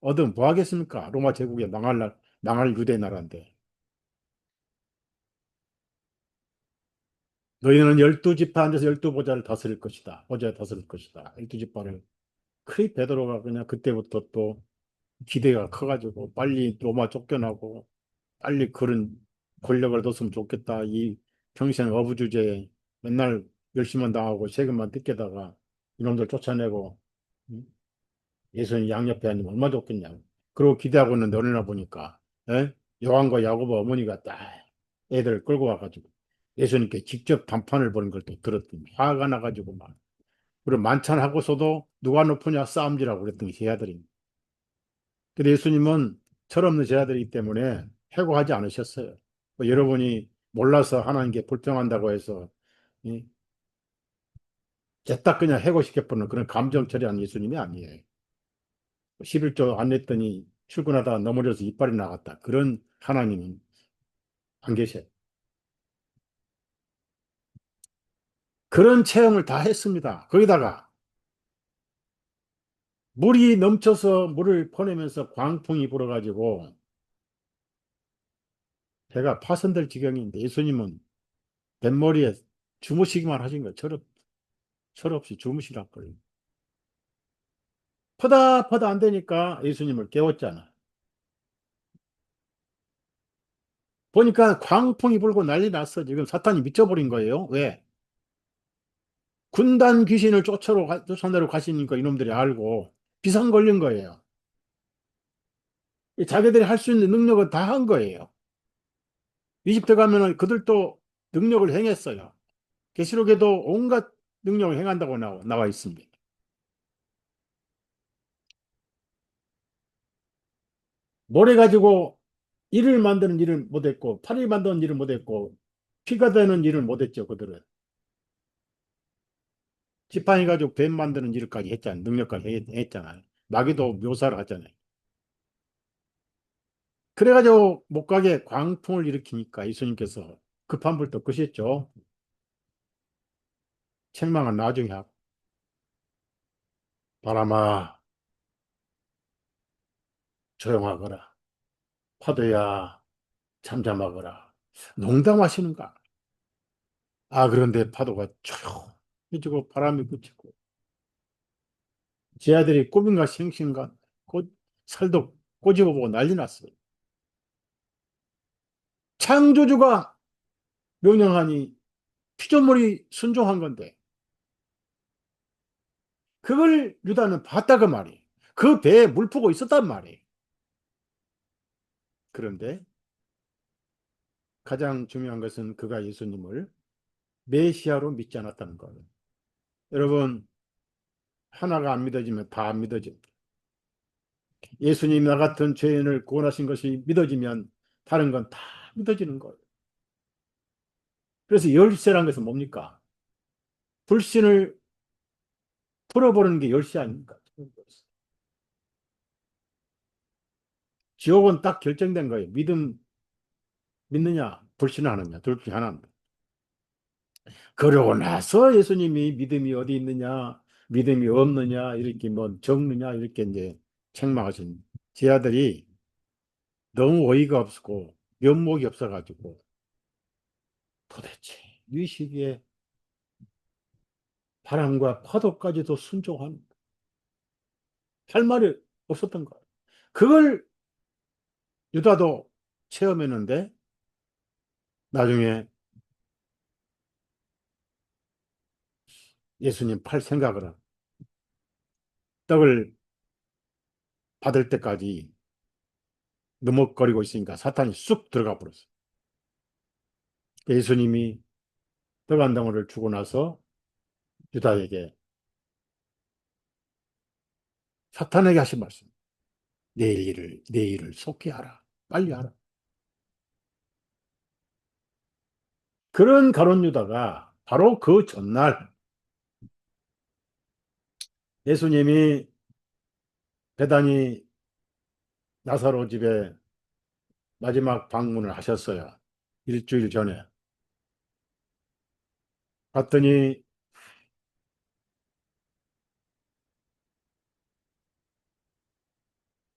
얻으면 뭐 하겠습니까? 로마 제국에 망할 유대 나라인데. 너희는 12지파 앉아서 12보좌를 다스릴 것이다. 보좌에 다스릴 것이다. 12지파를. 크리 베드로가 그냥 그때부터 또 기대가 커가지고 빨리 로마 쫓겨나고 빨리 그런 권력을 뒀으면 좋겠다. 이 평생 어부주제에 맨날 열심만 당하고 세금만 뜯게다가 이놈들 쫓아내고 음? 예수님 양옆에 앉으면 얼마나 좋겠냐고. 그러고 기대하고 있는데 어느 날 보니까 예? 요한과 야고보 어머니가 딱 애들을 끌고 와가지고 예수님께 직접 단판을 보는 걸 또 들었더니 화가 나가지고 막 그리고 만찬하고서도 누가 높으냐 싸움질하고 그랬더니 제 아들이. 근데 예수님은 철없는 제 아들이기 때문에 해고하지 않으셨어요. 뭐 여러분이 몰라서 하나님께 불평한다고 해서 이, 딱 그냥 해고시켜버리는 그런 감정 처리하는 예수님이 아니에요. 11조 안 냈더니 출근하다가 넘어져서 이빨이 나갔다. 그런 하나님은 안 계셔요. 그런 체험을 다 했습니다. 거기다가 물이 넘쳐서 물을 퍼내면서 광풍이 불어가지고 배가 파손될 지경인데 예수님은 뱃머리에 주무시기만 하신 거예요. 철없이 주무시라 그래요. 퍼다 안 되니까 예수님을 깨웠잖아. 보니까 광풍이 불고 난리 났어. 지금 사탄이 미쳐버린 거예요. 왜? 군단 귀신을 쫓아내러 가시니까 이놈들이 알고 비상 걸린 거예요. 자기들이 할 수 있는 능력은 다 한 거예요. 이집트 가면은 그들도 능력을 행했어요. 계시록에도 온갖 능력을 행한다고 나와 있습니다. 모래 가지고 이를 만드는 일을 못했고, 팔을 만드는 일을 못했고, 피가 되는 일을 못했죠, 그들은. 지팡이 가지고 뱀 만드는 일까지 했잖아요. 능력까지 했잖아요. 마귀도 묘사를 하잖아요. 그래가지고 못 가게 광풍을 일으키니까 예수님께서 급한 불도 끄셨죠. 책망은 나중에 하고, 바람아, 조용하거라. 파도야, 잠잠하거라. 농담하시는가? 아, 그런데 파도가 조용해지고 바람이 그치고, 제 아들이 꿈인가 생신가, 살도 꼬집어보고 난리 났어요. 창조주가 명령하니 피조물이 순종한 건데, 그걸 유다는 봤다그 말이에요. 그 배에 물 푸고 있었단 말이에요. 그런데 가장 중요한 것은 그가 예수님을 메시아로 믿지 않았다는 거예요. 여러분, 하나가 안 믿어지면 다 안 믿어집니다. 예수님 나 같은 죄인을 구원하신 것이 믿어지면 다른 건 다 믿어지는 거예요. 그래서 열쇠란 것은 뭡니까? 불신을 풀어보는 게 열쇠 아닙니까? 지옥은 딱 결정된 거예요. 믿느냐, 불신하느냐, 둘 중에 하나입니다. 그러고 나서 예수님이 믿음이 어디 있느냐, 믿음이 없느냐, 이렇게 뭐 적느냐, 이렇게 이제 책망하신 제 아들이 너무 어이가 없고 면목이 없어가지고 도대체 이 시기에 바람과 파도까지도 순종한 할 말이 없었던 거예요. 그걸 유다도 체험했는데 나중에 예수님 팔 생각을 하고 떡을 받을 때까지 느먹거리고 있으니까 사탄이 쑥 들어가 버렸어요. 예수님이 떡 한 덩어리를 주고 나서 유다에게 사탄에게 하신 말씀. 내일을 속히 하라. 빨리 하라. 그런 가룟 유다가 바로 그 전날 예수님이 베다니 나사로 집에 마지막 방문을 하셨어요. 일주일 전에. 봤더니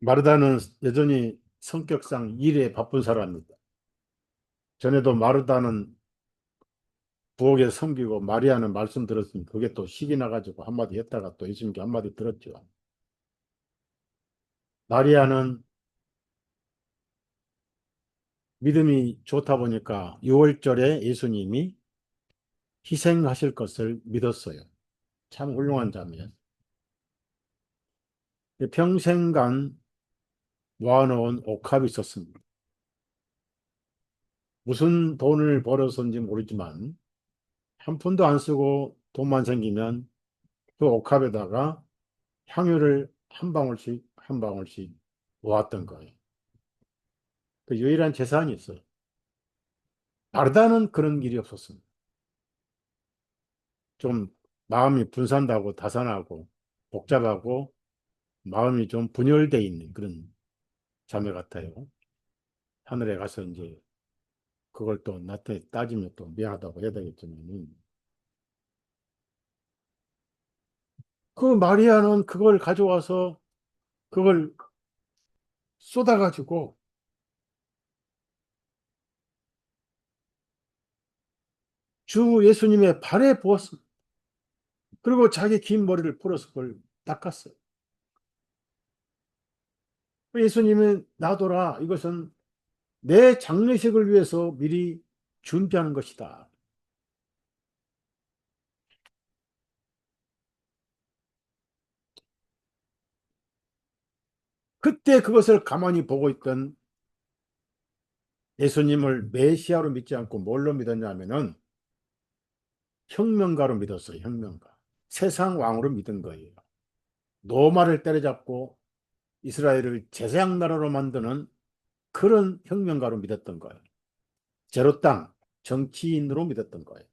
마르다는 여전히 성격상 일에 바쁜 사람입니다. 전에도 마르다는 부엌에 섬기고 마리아는 말씀 들었으니 그게 또 식이 나가지고 한마디 했다가 또 예수님께 한마디 들었죠. 마리아는 믿음이 좋다 보니까 6월절에 예수님이 희생하실 것을 믿었어요. 참 훌륭한 자매요. 평생간 모아놓은 옥합이 있었습니다. 무슨 돈을 벌어서인지 모르지만 한 푼도 안 쓰고 돈만 생기면 그 옥합에다가 향유를 한 방울씩 한 방울씩 모았던 거예요. 그 유일한 재산이 있어요. 바르다는 그런 일이 없었습니다. 좀 마음이 분산하고 다산하고 복잡하고 마음이 좀 분열돼 있는 그런 자매 같아요. 하늘에 가서 이제 그걸 또 나한테 따지면 또 미안하다고 해야 되겠지만 그 마리아는 그걸 가져와서 그걸 쏟아가지고 주 예수님의 발에 부었어. 그리고 자기 긴 머리를 풀어서 그걸 닦았어요. 예수님은 나더라. 이것은 내 장례식을 위해서 미리 준비하는 것이다. 그때 그것을 가만히 보고 있던 예수님을 메시아로 믿지 않고 뭘로 믿었냐면은 혁명가로 믿었어요. 혁명가. 세상 왕으로 믿은 거예요. 로마를 때려잡고 이스라엘을 제사장 나라로 만드는 그런 혁명가로 믿었던 거예요. 제로 땅 정치인으로 믿었던 거예요.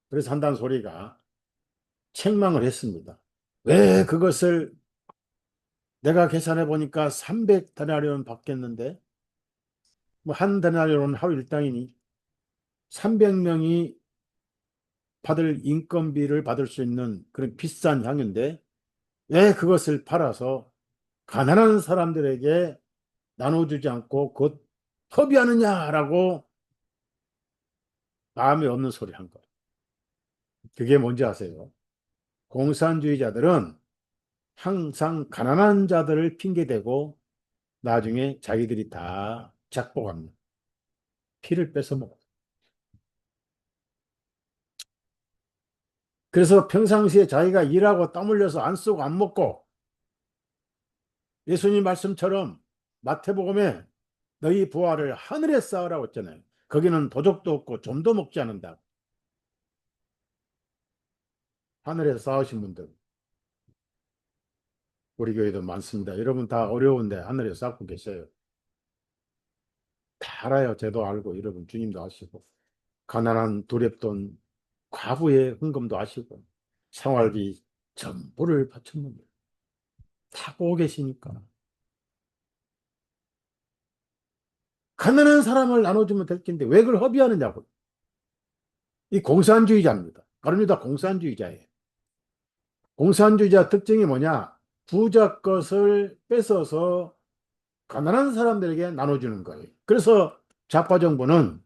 그래서 한다는 소리가 책망을 했습니다. 왜 그것을 내가 계산해 보니까 300데나리온 받겠는데 뭐 한 데나리온 하루 일당이니 300명이 받을 인건비를 받을 수 있는 그런 비싼 향인데 왜 그것을 팔아서 가난한 사람들에게 나눠주지 않고 곧 허비하느냐라고 마음에 없는 소리 한 거예요. 그게 뭔지 아세요? 공산주의자들은 항상 가난한 자들을 핑계대고 나중에 자기들이 다 작복합니다. 피를 뺏어 먹어. 그래서 평상시에 자기가 일하고 땀 흘려서 안 쓰고 안 먹고 예수님 말씀처럼 마태복음에 너희 부활을 하늘에 쌓으라고 했잖아요. 거기는 도적도 없고 좀도 먹지 않는다. 하늘에 쌓으신 분들 우리 교회도 많습니다. 여러분 다 어려운데 하늘에 쌓고 계세요. 다 알아요. 저도 알고 여러분 주님도 아시고 가난한 두렵던 과부의 헌금도 아시고 생활비 전부를 바쳤는데 다 보고 계시니까 가난한 사람을 나눠주면 될 텐데 왜 그걸 허비하느냐고. 이 공산주의자입니다. 가릅니다. 공산주의자예요. 공산주의자 특징이 뭐냐? 부자 것을 뺏어서 가난한 사람들에게 나눠주는 거예요. 그래서 좌파 정부는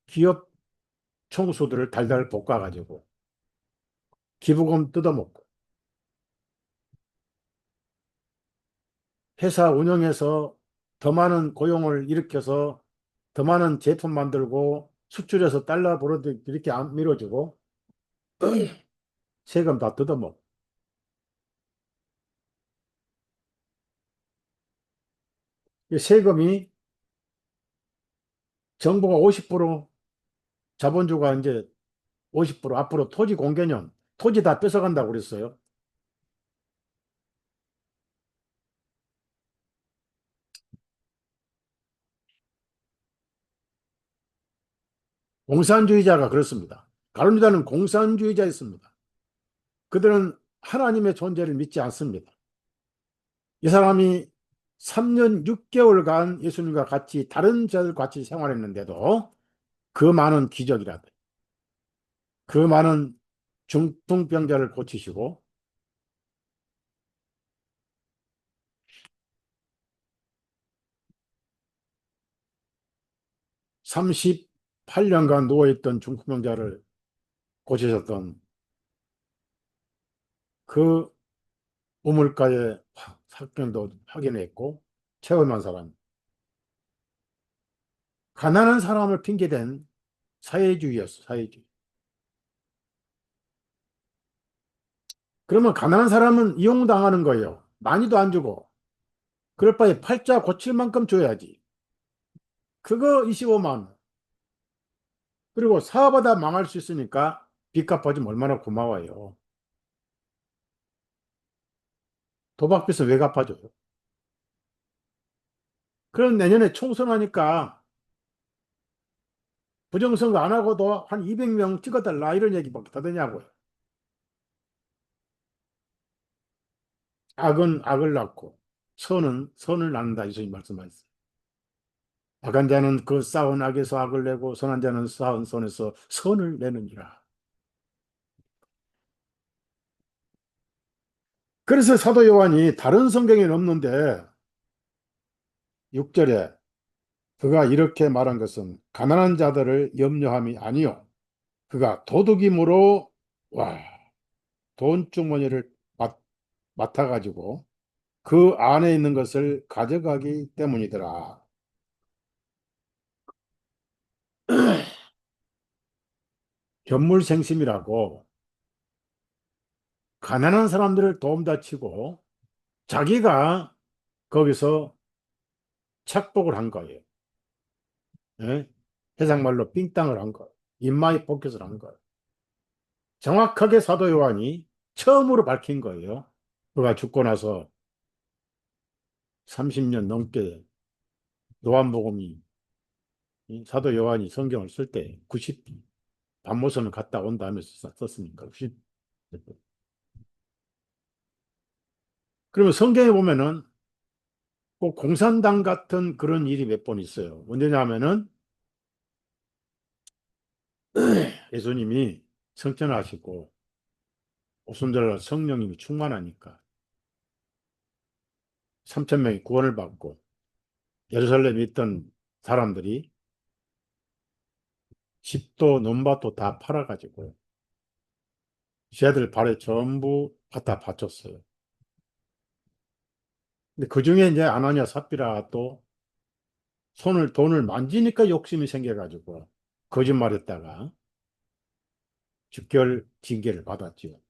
기업 총수들을 달달 볶아가지고 기부금 뜯어먹고 회사 운영해서 더 많은 고용을 일으켜서 더 많은 제품 만들고 수출해서 달러 벌어도 이렇게 안 밀어주고 세금 다 뜯어먹고 이 세금이 정부가 50% 자본주가 이제 50% 앞으로 토지 공개념 토지 다 뺏어간다고 그랬어요. 공산주의자가 그렇습니다. 가룟유다는 공산주의자였습니다. 그들은 하나님의 존재를 믿지 않습니다. 이 사람이 3년 6개월간 예수님과 같이 다른 자들과 같이 생활했는데도 그 많은 기적이라도 그 많은 중풍병자를 고치시고 38년간 누워있던 중풍병자를 고치셨던 그 우물가의 사건도 확인했고 체험한 사람 가난한 사람을 핑계댄 사회주의였어 사회주의. 그러면 가난한 사람은 이용당하는 거예요. 많이도 안 주고 그럴 바에 팔자 고칠 만큼 줘야지. 그거 25만 원. 그리고 사업하다 망할 수 있으니까 빚 갚아주면 얼마나 고마워요. 도박빚은 왜 갚아줘요? 그럼 내년에 총선하니까 부정선거 안 하고도 한 200명 찍어달라 이런 얘기밖에 더 되냐고요. 악은 악을 낳고 선은 선을 낳는다 이소님 말씀하셨어요. 악한 자는 그 쌓은 악에서 악을 내고 선한 자는 쌓은 선에서 선을 내느니라. 그래서 사도 요한이 다른 성경에는 없는데 6절에 그가 이렇게 말한 것은 가난한 자들을 염려함이 아니요 그가 도둑임으로 와, 돈 주머니를 맡아가지고 그 안에 있는 것을 가져가기 때문이더라. 견물생심이라고 가난한 사람들을 도움다치고 자기가 거기서 착복을 한 거예요. 예? 해상말로 삥땅을 한 거예요. 인마이 포켓을 한 거예요. 정확하게 사도 요한이 처음으로 밝힌 거예요. 그가 죽고 나서 30년 넘게 요한복음이 사도 요한이 성경을 쓸 때 90 반모선을 갔다 온 다음에 썼으니까 90. 그러면 성경에 보면은 꼭 공산당 같은 그런 일이 몇 번 있어요. 언제냐면은 예수님이 성천하시고 오순절날 성령님이 충만하니까 3천 명이 구원을 받고 예루살렘에 있던 사람들이 집도 논밭도 다 팔아가지고 쟤들 발에 전부 갖다 바쳤어요. 근데 그 중에 이제 아나니아 삽비라가 또 돈을 만지니까 욕심이 생겨가지고 거짓말했다가 즉결 징계를 받았죠.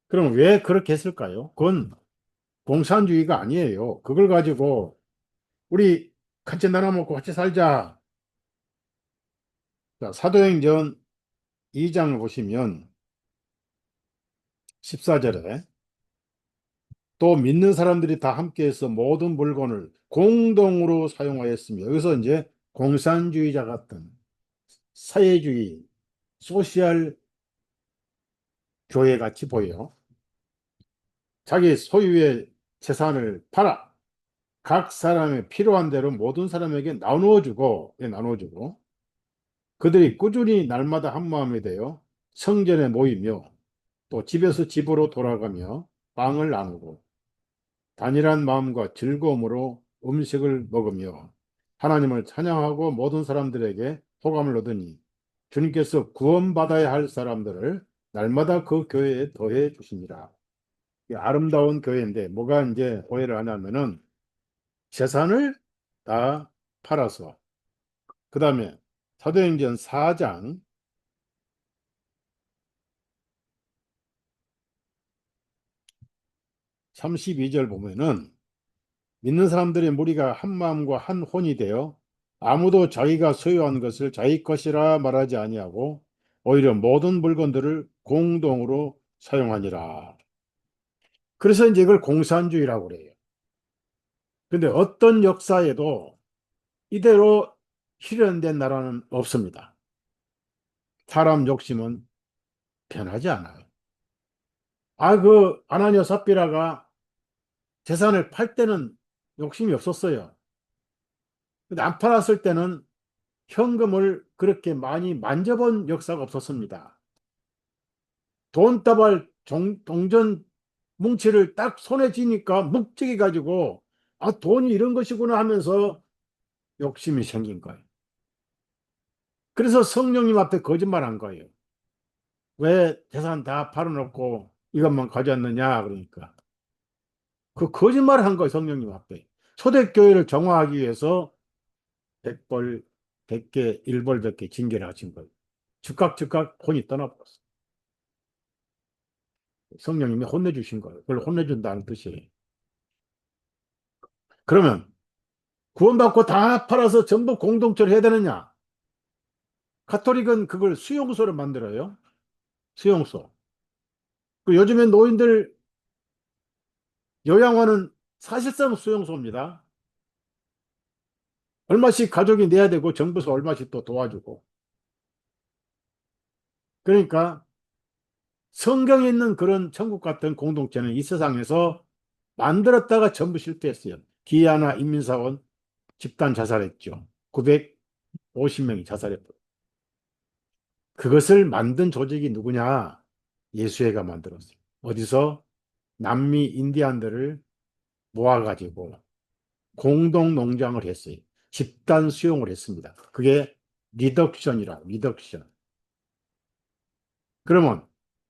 그럼 왜 그렇게 했을까요? 그건 공산주의가 아니에요. 그걸 가지고 우리 같이 나눠 먹고 같이 살자. 자, 사도행전 2장을 보시면 14절에 또 믿는 사람들이 다 함께해서 모든 물건을 공동으로 사용하였으며 여기서 이제 공산주의자 같은 사회주의 소시알 교회 같이 보여. 자기 소유의 재산을 팔아 각 사람의 필요한 대로 모든 사람에게 나누어주고 그들이 꾸준히 날마다 한 마음이 되어 성전에 모이며 또 집에서 집으로 돌아가며 빵을 나누고 단일한 마음과 즐거움으로 음식을 먹으며 하나님을 찬양하고 모든 사람들에게 호감을 얻으니 주님께서 구원받아야 할 사람들을 날마다 그 교회에 더해 주시니라. 이 아름다운 교회인데 뭐가 이제 오해를 하냐면은 재산을 다 팔아서 그 다음에 사도행전 4장 32절 보면은 믿는 사람들의 무리가 한 마음과 한 혼이 되어 아무도 자기가 소유한 것을 자기 것이라 말하지 아니하고 오히려 모든 물건들을 공동으로 사용하니라. 그래서 이제 이걸 공산주의라고 그래요. 근데 어떤 역사에도 이대로 실현된 나라는 없습니다. 사람 욕심은 변하지 않아요. 그 아나니아 삽비라가 재산을 팔 때는 욕심이 없었어요. 근데 안 팔았을 때는 현금을 그렇게 많이 만져본 역사가 없었습니다. 돈다발 동전 뭉치를 딱 손에 쥐니까 묵직해 가지고 돈이 이런 것이구나 하면서 욕심이 생긴 거예요. 그래서 성령님 앞에 거짓말한 거예요. 왜 재산 다 팔아놓고 이것만 가져왔느냐 그러니까 그 거짓말을 한 거예요. 성령님 앞에 초대교회를 정화하기 위해서 100벌 100개 1벌 100개 징계를 하신 거예요. 즉각 혼이 떠나버렸어요. 성령님이 혼내주신 거예요. 그걸 혼내준다는 뜻이에요. 그러면 구원받고 다 팔아서 전부 공동체로 해야 되느냐? 가톨릭은 그걸 수용소를 만들어요. 수용소. 그 요즘에 노인들 요양원은 사실상 수용소입니다. 얼마씩 가족이 내야 되고 정부에서 얼마씩 또 도와주고. 그러니까 성경에 있는 그런 천국 같은 공동체는 이 세상에서 만들었다가 전부 실패했어요. 기아나 인민사원 집단 자살했죠. 950명이 자살했고. 그것을 만든 조직이 누구냐? 예수회가 만들었어요. 어디서? 남미 인디안들을 모아가지고 공동 농장을 했어요. 집단 수용을 했습니다. 그게 리덕션이라, 리덕션. 그러면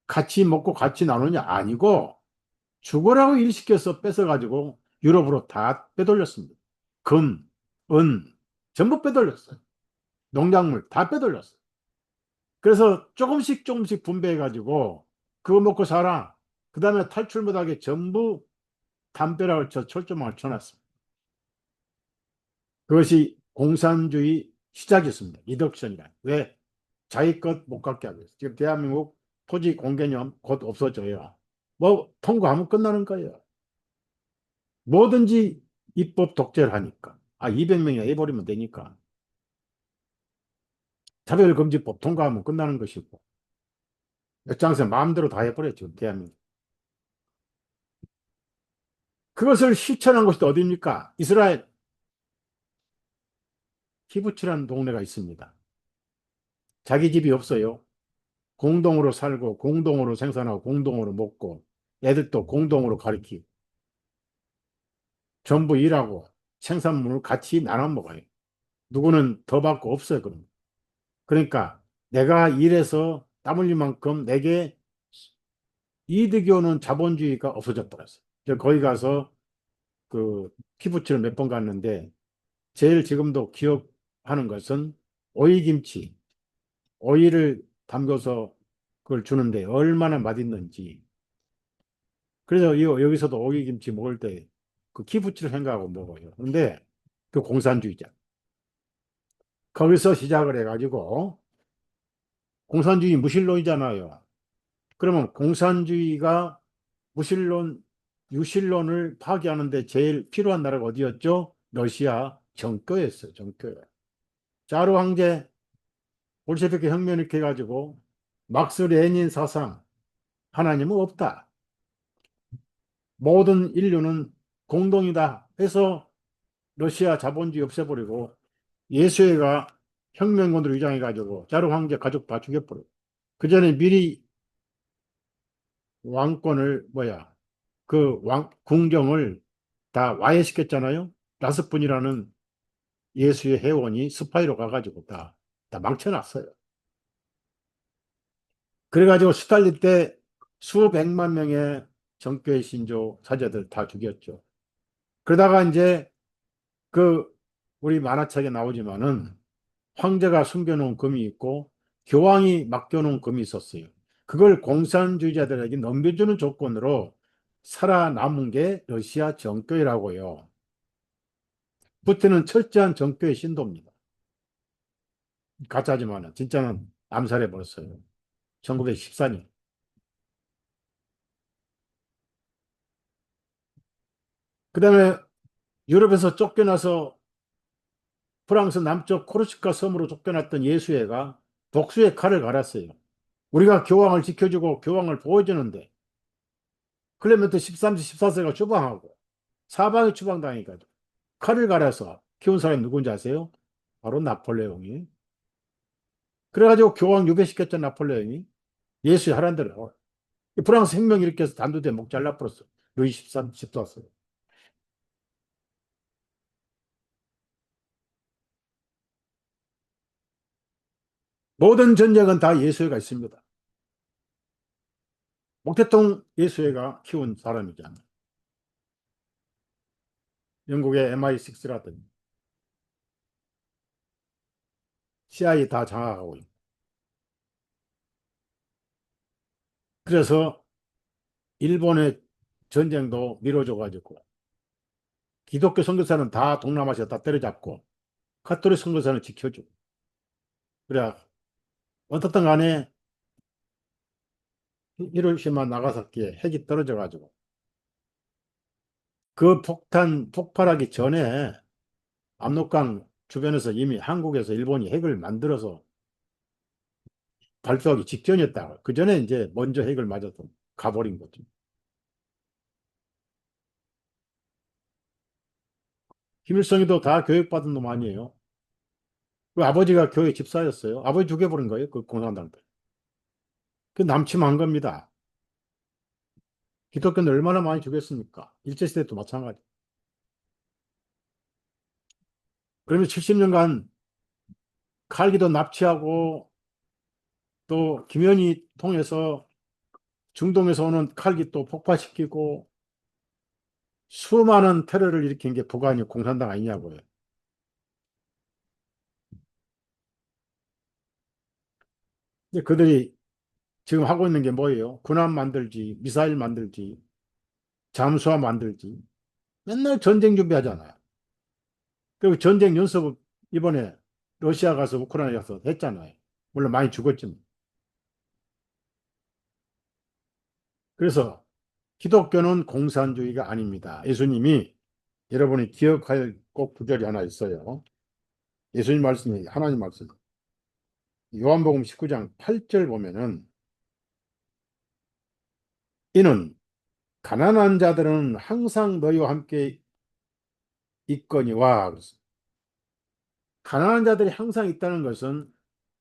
같이 먹고 같이 나누냐? 아니고 죽으라고 일시켜서 뺏어가지고 유럽으로 다 빼돌렸습니다. 금, 은, 전부 빼돌렸어요. 농작물 다 빼돌렸어요. 그래서 조금씩 조금씩 분배해가지고 그거 먹고 살아. 그 다음에 탈출 못하게 전부 담벼락을 철조망을 쳐놨습니다. 그것이 공산주의 시작이었습니다. 리덕션이라. 왜? 자기 것 못 갖게 하고 있어요. 지금 대한민국 토지 공개념 곧 없어져요. 뭐 통과하면 끝나는 거예요. 뭐든지 입법 독재를 하니까. 200명이나 해버리면 되니까. 차별금지법 통과하면 끝나는 것이고. 역장세 마음대로 다 해버렸죠. 대한민국. 그것을 실천한 곳이 어디입니까? 이스라엘 키부츠라는 동네가 있습니다. 자기 집이 없어요. 공동으로 살고 공동으로 생산하고 공동으로 먹고 애들도 공동으로 가르치고 전부 일하고 생산물을 같이 나눠 먹어요. 누구는 더 받고 없어요. 그러니까 내가 일해서 땀 흘린 만큼 내게 이득이 오는 자본주의가 없어져 버렸어요. 거기 가서 그 키부츠를 몇 번 갔는데 제일 지금도 기억하는 것은 오이김치, 오이를 담궈서 그걸 주는데 얼마나 맛있는지. 그래서 여기서도 오이김치 먹을 때 그 키부츠를 생각하고 먹어요. 근데 그 공산주의자. 거기서 시작을 해가지고 공산주의 무신론이잖아요. 그러면 공산주의가 무신론, 유신론을 파괴하는데 제일 필요한 나라가 어디였죠? 러시아 정교였어요. 정교. 자르 황제 볼셰비크 혁명 이렇게 해가지고 막스 레닌 사상 하나님은 없다. 모든 인류는 공동이다 해서 러시아 자본주의 없애버리고 예수회가 혁명군으로 위장해가지고 자르 황제 가족 다 죽여버려. 그 전에 미리 왕권을 그 궁정을 다 와해시켰잖아요. 라스푼이라는 예수의 회원이 스파이로 가가지고 다 망쳐놨어요. 그래가지고 스탈린 때 수백만 명의 정교회 신조 사제들 다 죽였죠. 그러다가 이제 그 우리 만화책에 나오지만은 황제가 숨겨놓은 금이 있고 교황이 맡겨놓은 금이 있었어요. 그걸 공산주의자들에게 넘겨주는 조건으로 살아남은 게 러시아 정교회라고요. 푸틴은 철저한 정교회 신도입니다. 가짜지만은 진짜는 암살해 버렸어요. 1914년. 그다음에 유럽에서 쫓겨나서 프랑스 남쪽 코르시카 섬으로 쫓겨났던 예수회가 독수의 칼을 갈았어요. 우리가 교황을 지켜주고 교황을 보호해주는데 클레멘트 13세, 14세가 추방하고 사방에 추방당하니까 칼을 갈아서 키운 사람이 누군지 아세요? 바로 나폴레옹이. 그래가지고 교황 유배시켰던 나폴레옹이 예수의 하란 대로 프랑스 혁명 일으켜서 단두대 목 잘라버렸어. 루이 13, 14세. 모든 전쟁은 다 예수회가 있습니다. 목태통 예수회가 키운 사람이잖아. 영국의 MI6라든지 CIA 다 장악하고 있고. 그래서 일본의 전쟁도 미뤄져가지고 기독교 선교사는 다 동남아시아 다 때려잡고 카톨릭 선교사는 지켜주고. 그래 어떻든 간에 히로시마 나가사키에 핵이 떨어져 가지고 그 폭탄 폭발하기 전에 압록강 주변에서 이미 한국에서 일본이 핵을 만들어서 발표하기 직전이었다. 그 전에 이제 먼저 핵을 맞아서 가버린 거죠. 김일성이도 다 교육받은 놈 아니에요. 그 아버지가 교회 집사였어요. 아버지 죽여버린 거예요. 그 공산당들. 그 남침한 겁니다. 기독교는 얼마나 많이 죽였습니까? 일제시대도 마찬가지. 그러면 70년간 칼기도 납치하고 또 김현이 통해서 중동에서 오는 칼기 또 폭파시키고 수많은 테러를 일으킨 게 북한이 공산당 아니냐고요. 근데 그들이 지금 하고 있는 게 뭐예요? 군함 만들지, 미사일 만들지, 잠수함 만들지. 맨날 전쟁 준비하잖아요. 그리고 전쟁 연습 이번에 러시아 가서 우크라이나 가서 했잖아요. 물론 많이 죽었지만. 그래서 기독교는 공산주의가 아닙니다. 예수님이 여러분이 기억할 꼭 구절이 하나 있어요. 예수님 말씀이 하나님 말씀. 요한복음 19장 8절 보면은 이는 가난한 자들은 항상 너희와 함께 있거니와 가난한 자들이 항상 있다는 것은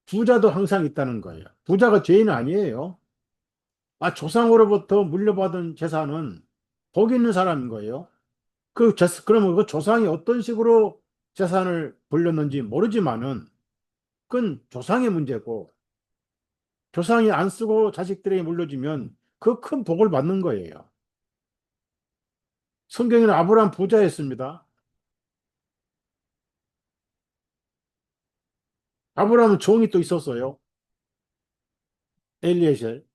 부자도 항상 있다는 거예요. 부자가 죄인은 아니에요. 조상으로부터 물려받은 재산은 복 있는 사람인 거예요. 그러면 그 조상이 어떤 식으로 재산을 불렸는지 모르지만은 그건 조상의 문제고 조상이 안 쓰고 자식들에게 물려주면 그 큰 복을 받는 거예요. 성경에는 아브라함 부자였습니다. 아브라함은 종이 또 있었어요. 엘리에셀.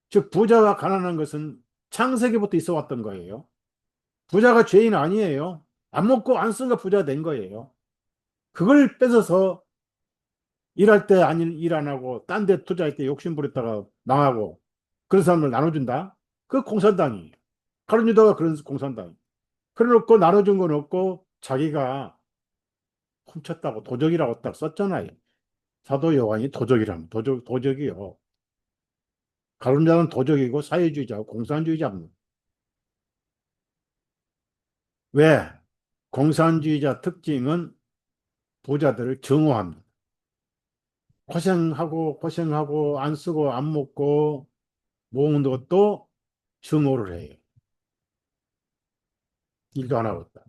즉 부자와 가난한 것은 창세기부터 있어 왔던 거예요. 부자가 죄인 아니에요. 안 먹고 안 쓰니까 부자 된 거예요. 그걸 뺏어서 일할 때 일 안 하고 딴 데 투자할 때 욕심 부렸다가 망하고 그런 사람을 나눠준다? 그 공산당이에요. 가룟 유다가 그런 공산당. 그래놓고 나눠준 건 없고 자기가 훔쳤다고 도적이라고 딱 썼잖아요. 사도 요한이 도적이라면 도적이요. 가룟유다는 도적이고 사회주의자고 공산주의자입니다. 왜? 공산주의자 특징은 부자들을 증오합니다. 고생하고 고생하고 안 쓰고 안 먹고 모은 것도 증오를 해요. 일도 안 하고 있다.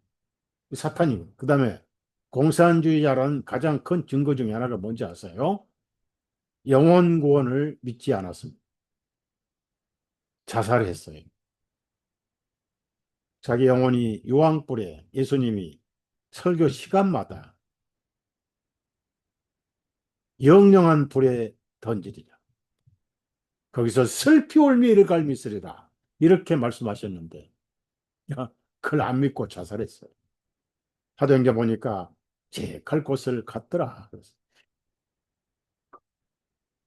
사탄이고. 그 다음에 공산주의자라는 가장 큰 증거 중에 하나가 뭔지 아세요? 영혼 구원을 믿지 않았습니다. 자살했어요. 자기 영혼이 유황불에 예수님이 설교 시간마다 영영한 불에 던지리라. 거기서 슬피 울며 이를 갈미으리라. 이렇게 말씀하셨는데 그걸 안 믿고 자살했어요. 사도행전 보니까 제갈 곳을 갔더라. 그래서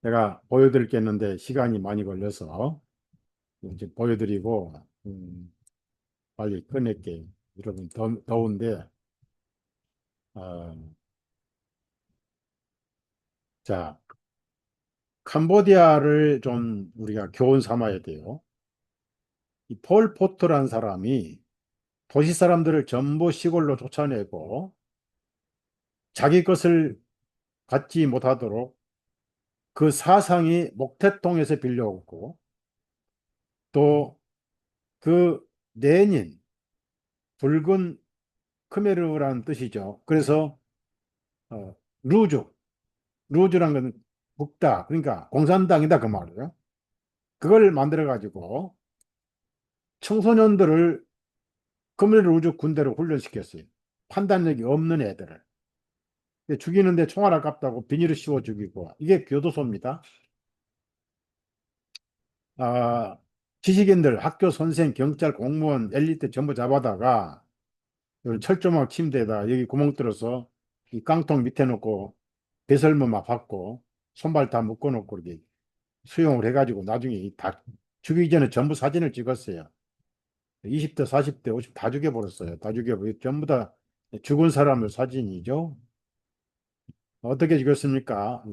내가 보여드릴 게 있는데 시간이 많이 걸려서 이제 보여드리고 빨리 끝낼게요. 여러분 더운데 어, 자 캄보디아를 좀 우리가 교훈 삼아야 돼요. 이 폴 포트라는 사람이 도시 사람들을 전부 시골로 쫓아내고 자기 것을 갖지 못하도록 그 사상이 목태통에서 빌려오고 또 그 레닌 붉은 크메르라는 뜻이죠. 그래서 어, 루즈 루즈란 건 북다 그러니까 공산당이다 그 말이에요. 그걸 만들어 가지고 청소년들을 크메르 루즈 군대로 훈련시켰어요. 판단력이 없는 애들을. 죽이는데 총알 아깝다고 비닐을 씌워 죽이고 이게 교도소입니다. 아, 지식인들, 학교 선생, 경찰, 공무원, 엘리트 전부 잡아다가 이런 철조망 침대에다 여기 구멍 뚫어서 이 깡통 밑에 놓고 배설물만 받고 손발 다 묶어 놓고 이렇게 수용을 해가지고 나중에 다 죽이기 전에 전부 사진을 찍었어요. 20대, 40대, 50 다 죽여버렸어요. 다 죽여버렸 전부 다 죽은 사람의 사진이죠. 어떻게 죽였습니까?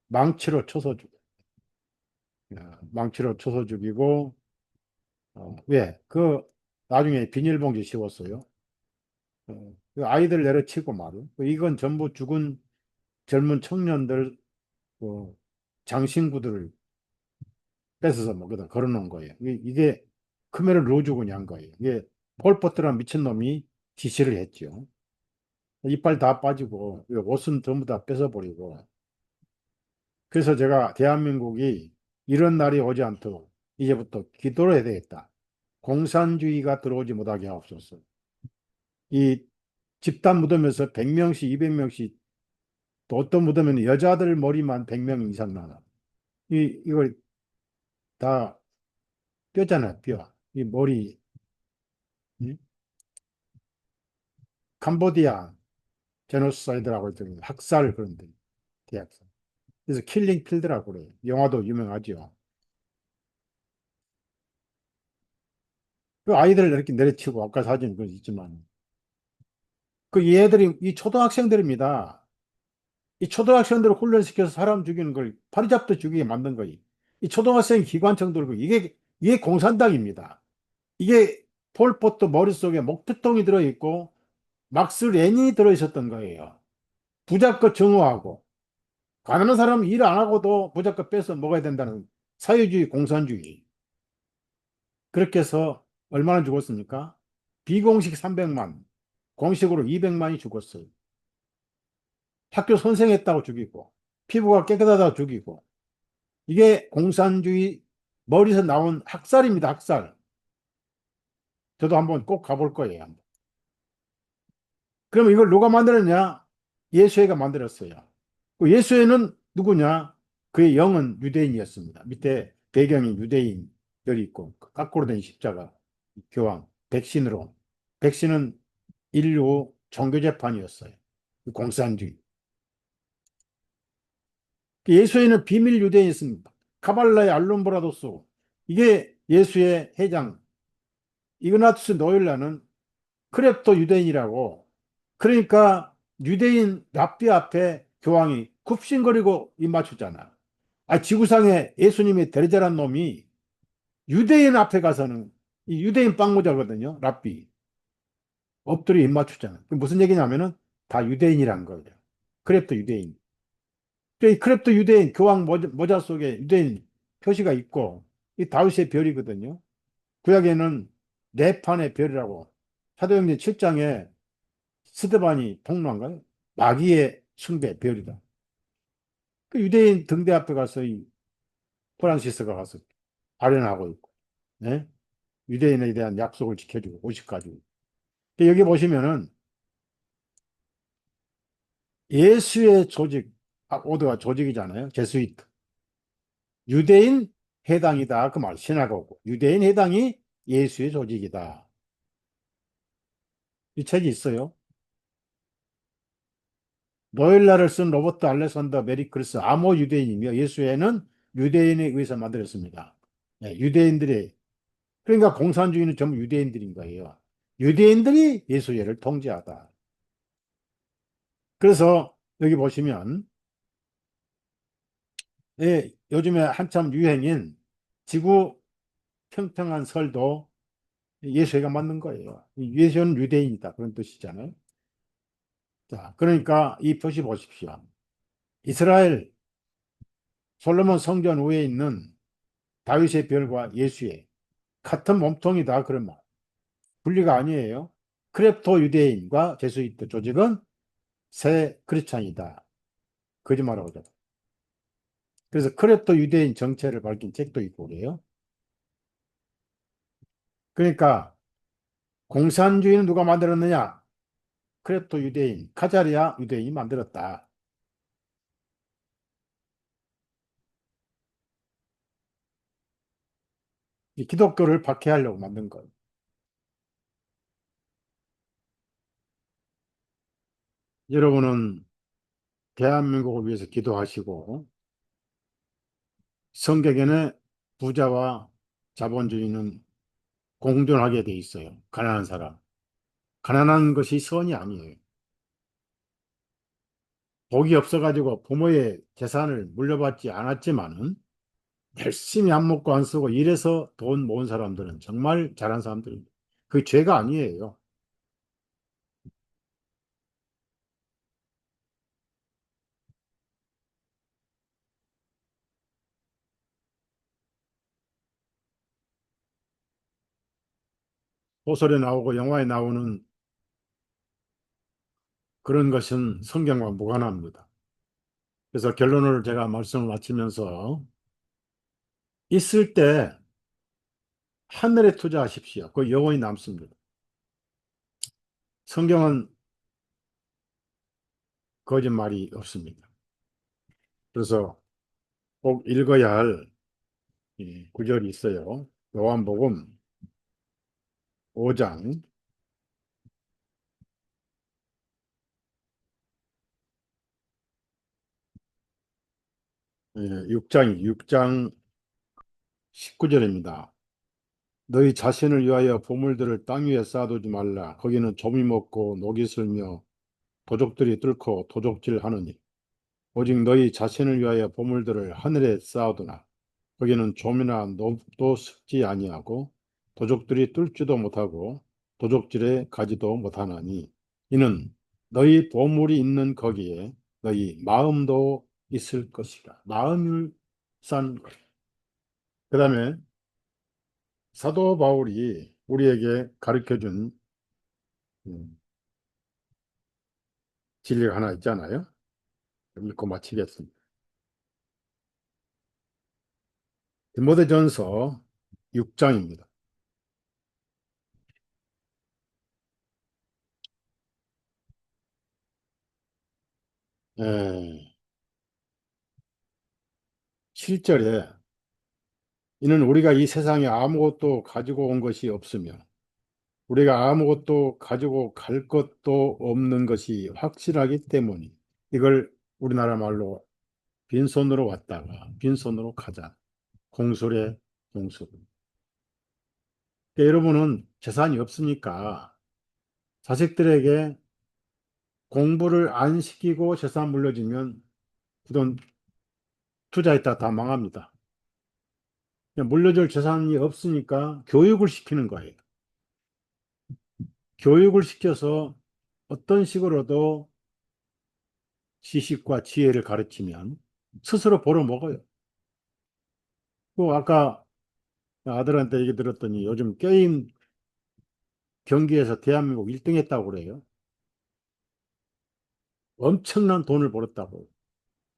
망치로 쳐서 망치로 쳐서 죽이고, 왜? 나중에 비닐봉지 씌웠어요. 그 아이들 내려치고 말이요. 이건 전부 죽은 젊은 청년들, 그 장신구들을 뺏어서 먹여다 걸어놓은 거예요. 이게 크메르 로주군이 한 거예요. 이게 폴포트란 미친놈이 지시를 했죠. 이빨 다 빠지고, 옷은 전부 다 뺏어버리고. 그래서 제가 대한민국이 이런 날이 오지 않도록 이제부터 기도를 해야 되겠다. 공산주의가 들어오지 못하게 하옵소서. 이 집단 무덤에서 100명씩, 200명씩, 또 어떤 무덤에는 여자들 머리만 100명 이상 나와. 이걸 다 뼈잖아요, 뼈. 이 머리, 응? 캄보디아 제노사이드라고 했더니 학살 그런데, 대학살. 그래서 킬링 필드라고 그래요. 영화도 유명하죠. 그 아이들을 이렇게 내려치고, 아까 사진 그 있지만, 그 얘들이, 이 초등학생들입니다. 이 초등학생들을 훈련시켜서 사람 죽이는 걸 파리잡도 죽이게 만든 거예요. 이 초등학생 기관총 들고 이게 공산당입니다. 이게 폴포트 머릿속에 목투통이 들어있고 막스 레닌이 들어있었던 거예요. 부자껏 정오하고 가난한 사람은 일 안 하고도 부자껏 뺏어 먹어야 된다는 사회주의 공산주의. 그렇게 해서 얼마나 죽었습니까? 비공식 300만, 공식으로 200만이 죽었어요. 학교 선생했다고 죽이고 피부가 깨끗하다고 죽이고 이게 공산주의 머리에서 나온 학살입니다. 학살. 저도 한번 꼭 가볼 거예요. 한번. 그러면 이걸 누가 만들었냐? 예수회가 만들었어요. 그 예수회는 누구냐? 그의 영은 유대인이었습니다. 밑에 배경이 유대인들이 있고 거꾸로 된 십자가 교황 백신으로. 백신은 인류 종교재판이었어요. 공산주의. 예수회는 비밀 유대인이었습니다. 카발라의 알론브라도스. 이게 예수의 회장 이그나투스 노일라는 크랩토 유대인이라고. 그러니까 유대인 랍비 앞에 교황이 굽신거리고 입 맞추잖아. 지구상에 예수님의 대리자란 놈이 유대인 앞에 가서는 이 유대인 빵모자거든요. 랍비. 엎드려 입 맞추잖아. 무슨 얘기냐면은 다 유대인이란 거예요. 크랩토 유대인. 이 크랩토 유대인 교황 모자 속에 유대인 표시가 있고 이 다윗의 별이거든요. 구약에는 네 판의 별이라고 사도행전 7장에 스데반이 폭로한가요? 마귀의 숭배 별이다. 그 유대인 등대 앞에 가서 이 프란시스가 가서 발언하고 있고, 네? 유대인에 대한 약속을 지켜주고 50가지. 여기 보시면은 예수의 조직, 오드가 조직이잖아요. 제수이트. 유대인 해당이다. 그 말, 시나고고. 유대인 해당이 예수의 조직이다. 이 책이 있어요. 노엘라를 쓴 로버트 알렉산더 메리크리스 암호 유대인이며 예수회는 유대인에 의해서 만들었습니다. 네, 유대인들의 그러니까 공산주의는 전부 유대인들인 거예요. 유대인들이 예수회를 통제하다. 그래서 여기 보시면 요즘에 한참 유행인 지구 평평한 설도 예수회가 만든 거예요. 예수는 유대인이다 그런 뜻이잖아요. 자, 그러니까 이 표시 보십시오. 이스라엘 솔로몬 성전 위에 있는 다윗의 별과 예수의 같은 몸통이다 그런 말. 분리가 아니에요. 크랩토 유대인과 제수이트 조직은 새 크리스찬이다. 거짓말하고 자. 그래서 크랩토 유대인 정체를 밝힌 책도 있고 그래요. 그러니까 공산주의는 누가 만들었느냐? 크랩토 유대인, 카자리아 유대인이 만들었다. 이 기독교를 박해하려고 만든 거예요. 여러분은 대한민국을 위해서 기도하시고 성경에는 부자와 자본주의는 공존하게 돼 있어요. 가난한 사람. 가난한 것이 선이 아니에요. 복이 없어가지고 부모의 재산을 물려받지 않았지만은 열심히 안 먹고 안 쓰고 일해서 돈 모은 사람들은 정말 잘한 사람들입니다. 그 죄가 아니에요. 소설에 나오고 영화에 나오는 그런 것은 성경과 무관합니다. 그래서 결론을 제가 말씀을 마치면서 있을 때 하늘에 투자하십시오. 그 영원히 남습니다. 성경은 거짓말이 없습니다. 그래서 꼭 읽어야 할 이 구절이 있어요. 요한복음 5장 6장 19절입니다. 너희 자신을 위하여 보물들을 땅 위에 쌓아두지 말라. 거기는 좀이 먹고 녹이 슬며 도적들이 뚫고 도적질하느니 오직 너희 자신을 위하여 보물들을 하늘에 쌓아두나. 거기는 좀이나 녹도 습지 아니하고 도적들이 뚫지도 못하고 도적질에 가지도 못하나니 이는 너희 보물이 있는 거기에 너희 마음도 있을 것이라. 마음을 쌓는 것. 그 다음에 사도 바울이 우리에게 가르쳐준 음, 진리가 하나 있잖아요. 읽고 마치겠습니다. 디모데전서 6장입니다. 에, 7절에 이는 우리가 이 세상에 아무것도 가지고 온 것이 없으며 우리가 아무것도 가지고 갈 것도 없는 것이 확실하기 때문에 이걸 우리나라 말로 빈손으로 왔다가 빈손으로 가자. 공술의 공술. 그러니까 여러분은 재산이 없으니까 자식들에게 공부를 안 시키고 재산 물려주면 그 돈 투자했다 다 망합니다. 그냥 물려줄 재산이 없으니까 교육을 시키는 거예요. 교육을 시켜서 어떤 식으로도 지식과 지혜를 가르치면 스스로 벌어먹어요. 그 아까 아들한테 얘기 들었더니 요즘 게임 경기에서 대한민국 1등 했다고 그래요. 엄청난 돈을 벌었다고.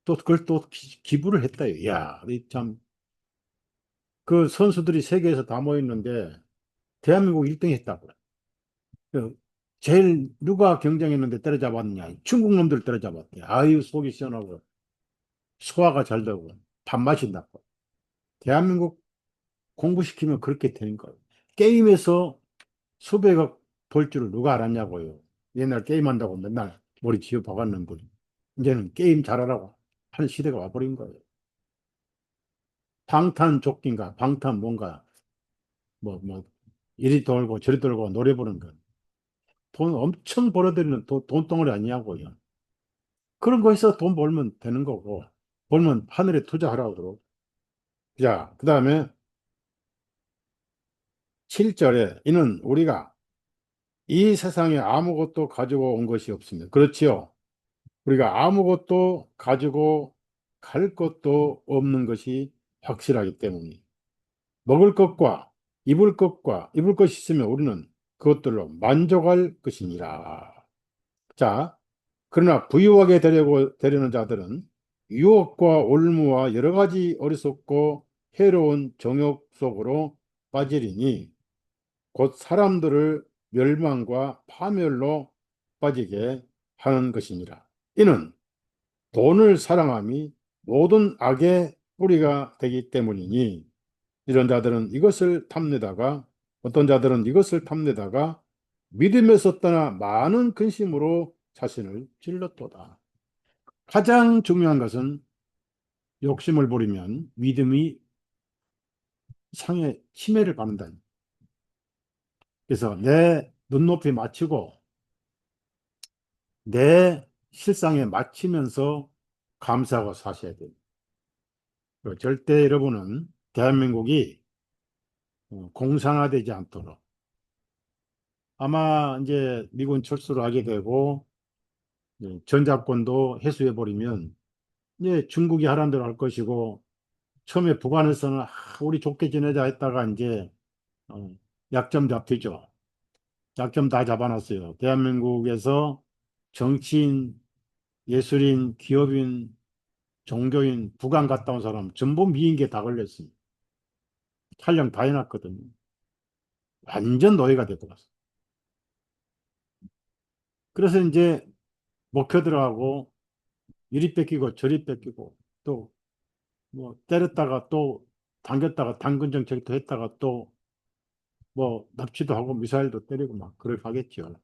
또 그걸 또 기부를 했다요. 야, 이 참, 그 선수들이 세계에서 다 모였는데 대한민국 1등 했다고. 그 제일 누가 경쟁했는데 때려잡았느냐? 중국 놈들 때려잡았대. 아유, 속이 시원하고 소화가 잘 되고 밥맛이 나고. 대한민국 공부시키면 그렇게 되는 거예요. 게임에서 수백억 벌 줄을 누가 알았냐고요. 옛날 게임한다고 맨날 머리 쥐어 박았는 분. 이제는 게임 잘하라고 하는 시대가 와버린 거예요. 방탄조끼인가, 방탄 뭔가, 뭐, 이리 돌고 저리 돌고 노래 부르는 거. 돈 엄청 벌어들이는 돈덩어리 아니냐고요. 그런 거에서 돈 벌면 되는 거고, 벌면 하늘에 투자하라고 그러고. 자, 그 다음에 7절에 이는 우리가 이 세상에 아무것도 가지고 온 것이 없습니다. 그렇지요? 우리가 아무것도 가지고 갈 것도 없는 것이 확실하기 때문에 먹을 것과 입을 것이 있으면 우리는 그것들로 만족할 것이니라. 자, 그러나 부유하게 되려는 자들은 유혹과 올무와 여러 가지 어리석고 해로운 정욕 속으로 빠지리니 곧 사람들을 멸망과 파멸로 빠지게 하는 것이니라. 이는 돈을 사랑함이 모든 악의 뿌리가 되기 때문이니 이런 자들은 이것을 탐내다가 어떤 자들은 이것을 탐내다가 믿음에서 떠나 많은 근심으로 자신을 찔렀도다. 가장 중요한 것은 욕심을 부리면 믿음이 상해 침해를 받는다. 그래서 내 눈높이 맞추고 내 실상에 맞추면서 감사하고 사셔야 돼요. 절대 여러분은 대한민국이 공산화되지 않도록 아마 이제 미군 철수를 하게 되고 전자권도 해소해 버리면 이제 중국이 하라는 대로 할 것이고 처음에 북한에서는 우리 좋게 지내자 했다가 이제 어, 약점 잡히죠. 약점 다 잡아놨어요. 대한민국에서 정치인, 예술인, 기업인, 종교인, 북한 갔다 온 사람 전부 미인계 다 걸렸어요. 촬영 다 해놨거든요. 완전 노예가 되더라고요. 그래서 이제 목표 들어가고 이리 뺏기고 저리 뺏기고 또 뭐 때렸다가 또 당겼다가 당근 정책도 했다가 또 뭐 납치도 하고 미사일도 때리고 막 그렇게 하겠죠.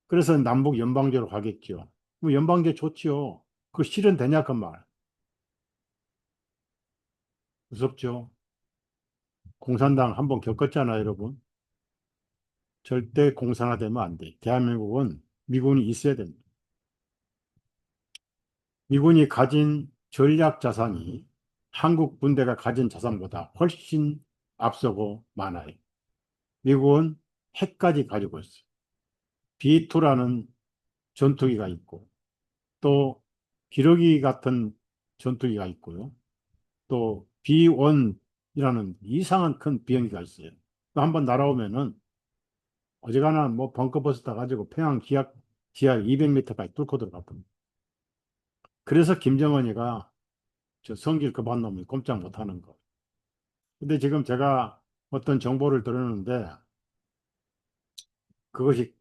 그래서 남북 연방제로 가겠죠. 뭐 연방제 좋지요. 그 실현되냐 그 말. 무섭죠. 공산당 한번 겪었잖아요, 여러분. 절대 공산화되면 안 돼. 대한민국은 미군이 있어야 됩니다. 미군이 가진 전략 자산이 한국 군대가 가진 자산보다 훨씬 앞서고 많아요. 미국은 핵까지 가지고 있어요. B2라는 전투기가 있고, 또 기러기 같은 전투기가 있고요. 또 B1이라는 이상한 큰 비행기가 있어요. 한번 날아오면은 어지간한 뭐 벙커버스 타가지고 평양 지하 200m까지 뚫고 들어갔거든요. 그래서 김정은이가 저 성질 급한 놈이 꼼짝 못하는 거. 근데 지금 제가 어떤 정보를 들었는데 그것이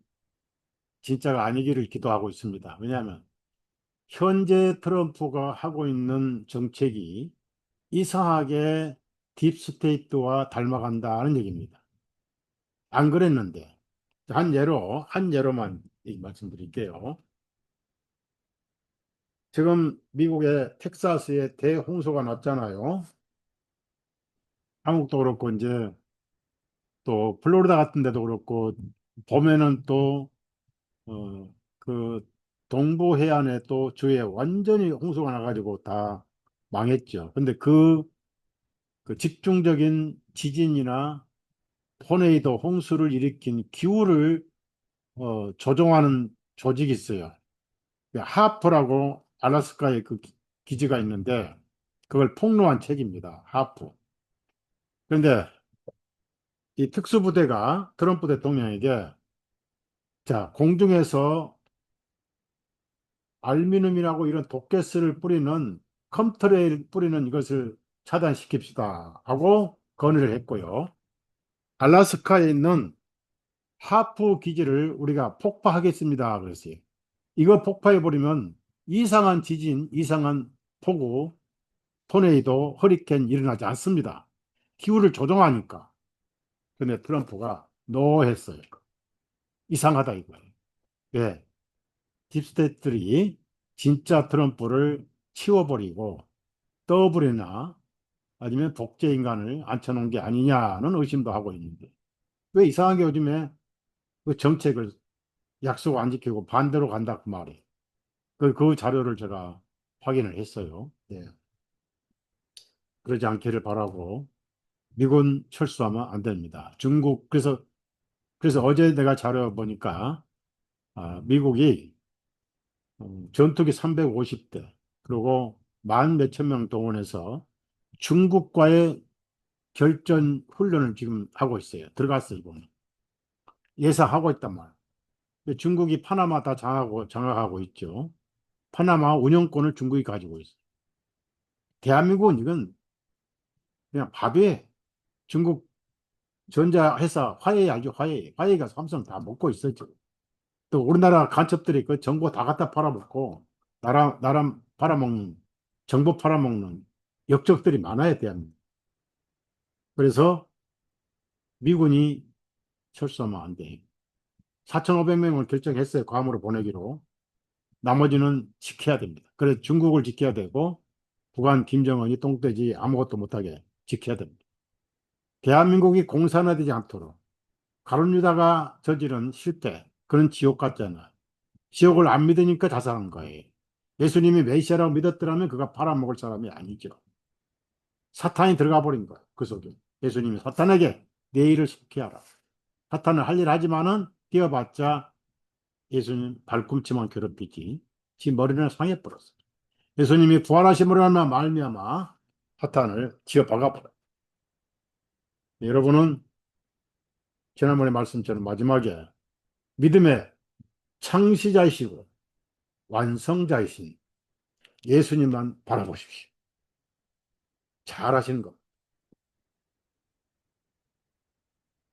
진짜가 아니기를 기도하고 있습니다. 왜냐하면 현재 트럼프가 하고 있는 정책이 이상하게 딥스테이트와 닮아간다는 얘기입니다. 안 그랬는데 한 예로만 말씀드릴게요. 지금 미국의 텍사스에 대홍수가 났잖아요. 한국도 그렇고 이제 또 플로리다 같은 데도 그렇고 봄에는 또 그 동부 해안에 또 주에 완전히 홍수가 나가지고 다 망했죠. 근데 그 집중적인 지진이나 토네이도 홍수를 일으킨 기후를 조종하는 조직이 있어요. 하프라고 알래스카에 그 기지가 있는데 그걸 폭로한 책입니다. 하프. 그런데 이 특수부대가 트럼프 대통령에게 자, 공중에서 알루미늄이라고 이런 독가스를 뿌리는 컴트레일 뿌리는 이것을 차단시킵시다 하고 건의를 했고요. 알래스카에 있는 하프 기지를 우리가 폭파하겠습니다. 그랬어요. 이거 폭파해버리면 이상한 지진, 이상한 폭우, 토네이도, 허리케인 일어나지 않습니다. 기후를 조종하니까. 근데 트럼프가 노 했어요. 이상하다 이거예요. 왜? 딥스테이트들이 진짜 트럼프를 치워버리고 더블이나 아니면 독재 인간을 앉혀놓은 게 아니냐는 의심도 하고 있는데 왜 이상하게 요즘에 그 정책을 약속 안 지키고 반대로 간다 그 말이에요. 그 자료를 제가 확인을 했어요. 네. 그러지 않기를 바라고 미군 철수하면 안 됩니다. 중국 그래서 어제 내가 자료 보니까 미국이 전투기 350대 그리고 만 몇천 명 동원해서 중국과의 결전 훈련을 지금 하고 있어요. 들어갔어요, 이번에. 예상하고 있단 말이에요. 근데 중국이 파나마 다 장악하고 있죠. 파나마 운영권을 중국이 가지고 있어요. 대한민국은 이건 그냥 밥에 중국 전자회사 화웨이 알죠? 화웨이. 화웨이가 삼성 다 먹고 있었죠. 또 우리나라 간첩들이 그 정보 다 갖다 팔아먹고 나라 팔아먹는 정보 팔아먹는 역적들이 많아야 대한민국. 그래서 미군이 철수하면 안 돼. 4,500명을 결정했어요. 괌으로 보내기로. 나머지는 지켜야 됩니다. 그래서 중국을 지켜야 되고 북한 김정은이 똥돼지 아무것도 못하게 지켜야 됩니다. 대한민국이 공산화되지 않도록 가룟 유다가 저지른 실패, 그런 지옥 같잖아. 지옥을 안 믿으니까 자살한 거예요. 예수님이 메시아라고 믿었더라면 그가 팔아먹을 사람이 아니죠. 사탄이 들어가 버린 거예요. 그 속에. 예수님이 사탄에게 내 일을 속히하라. 사탄은 할 일 하지만은 뛰어봤자 예수님 발꿈치만 괴롭히지. 지 머리는 상해버렸어요. 예수님이 부활하심으로 말미암아 사탄을 지어 박아버려요. 여러분은 지난번에 말씀처럼 마지막에 믿음의 창시자이시고 완성자이신 예수님만 바라보십시오. 잘하시는 것.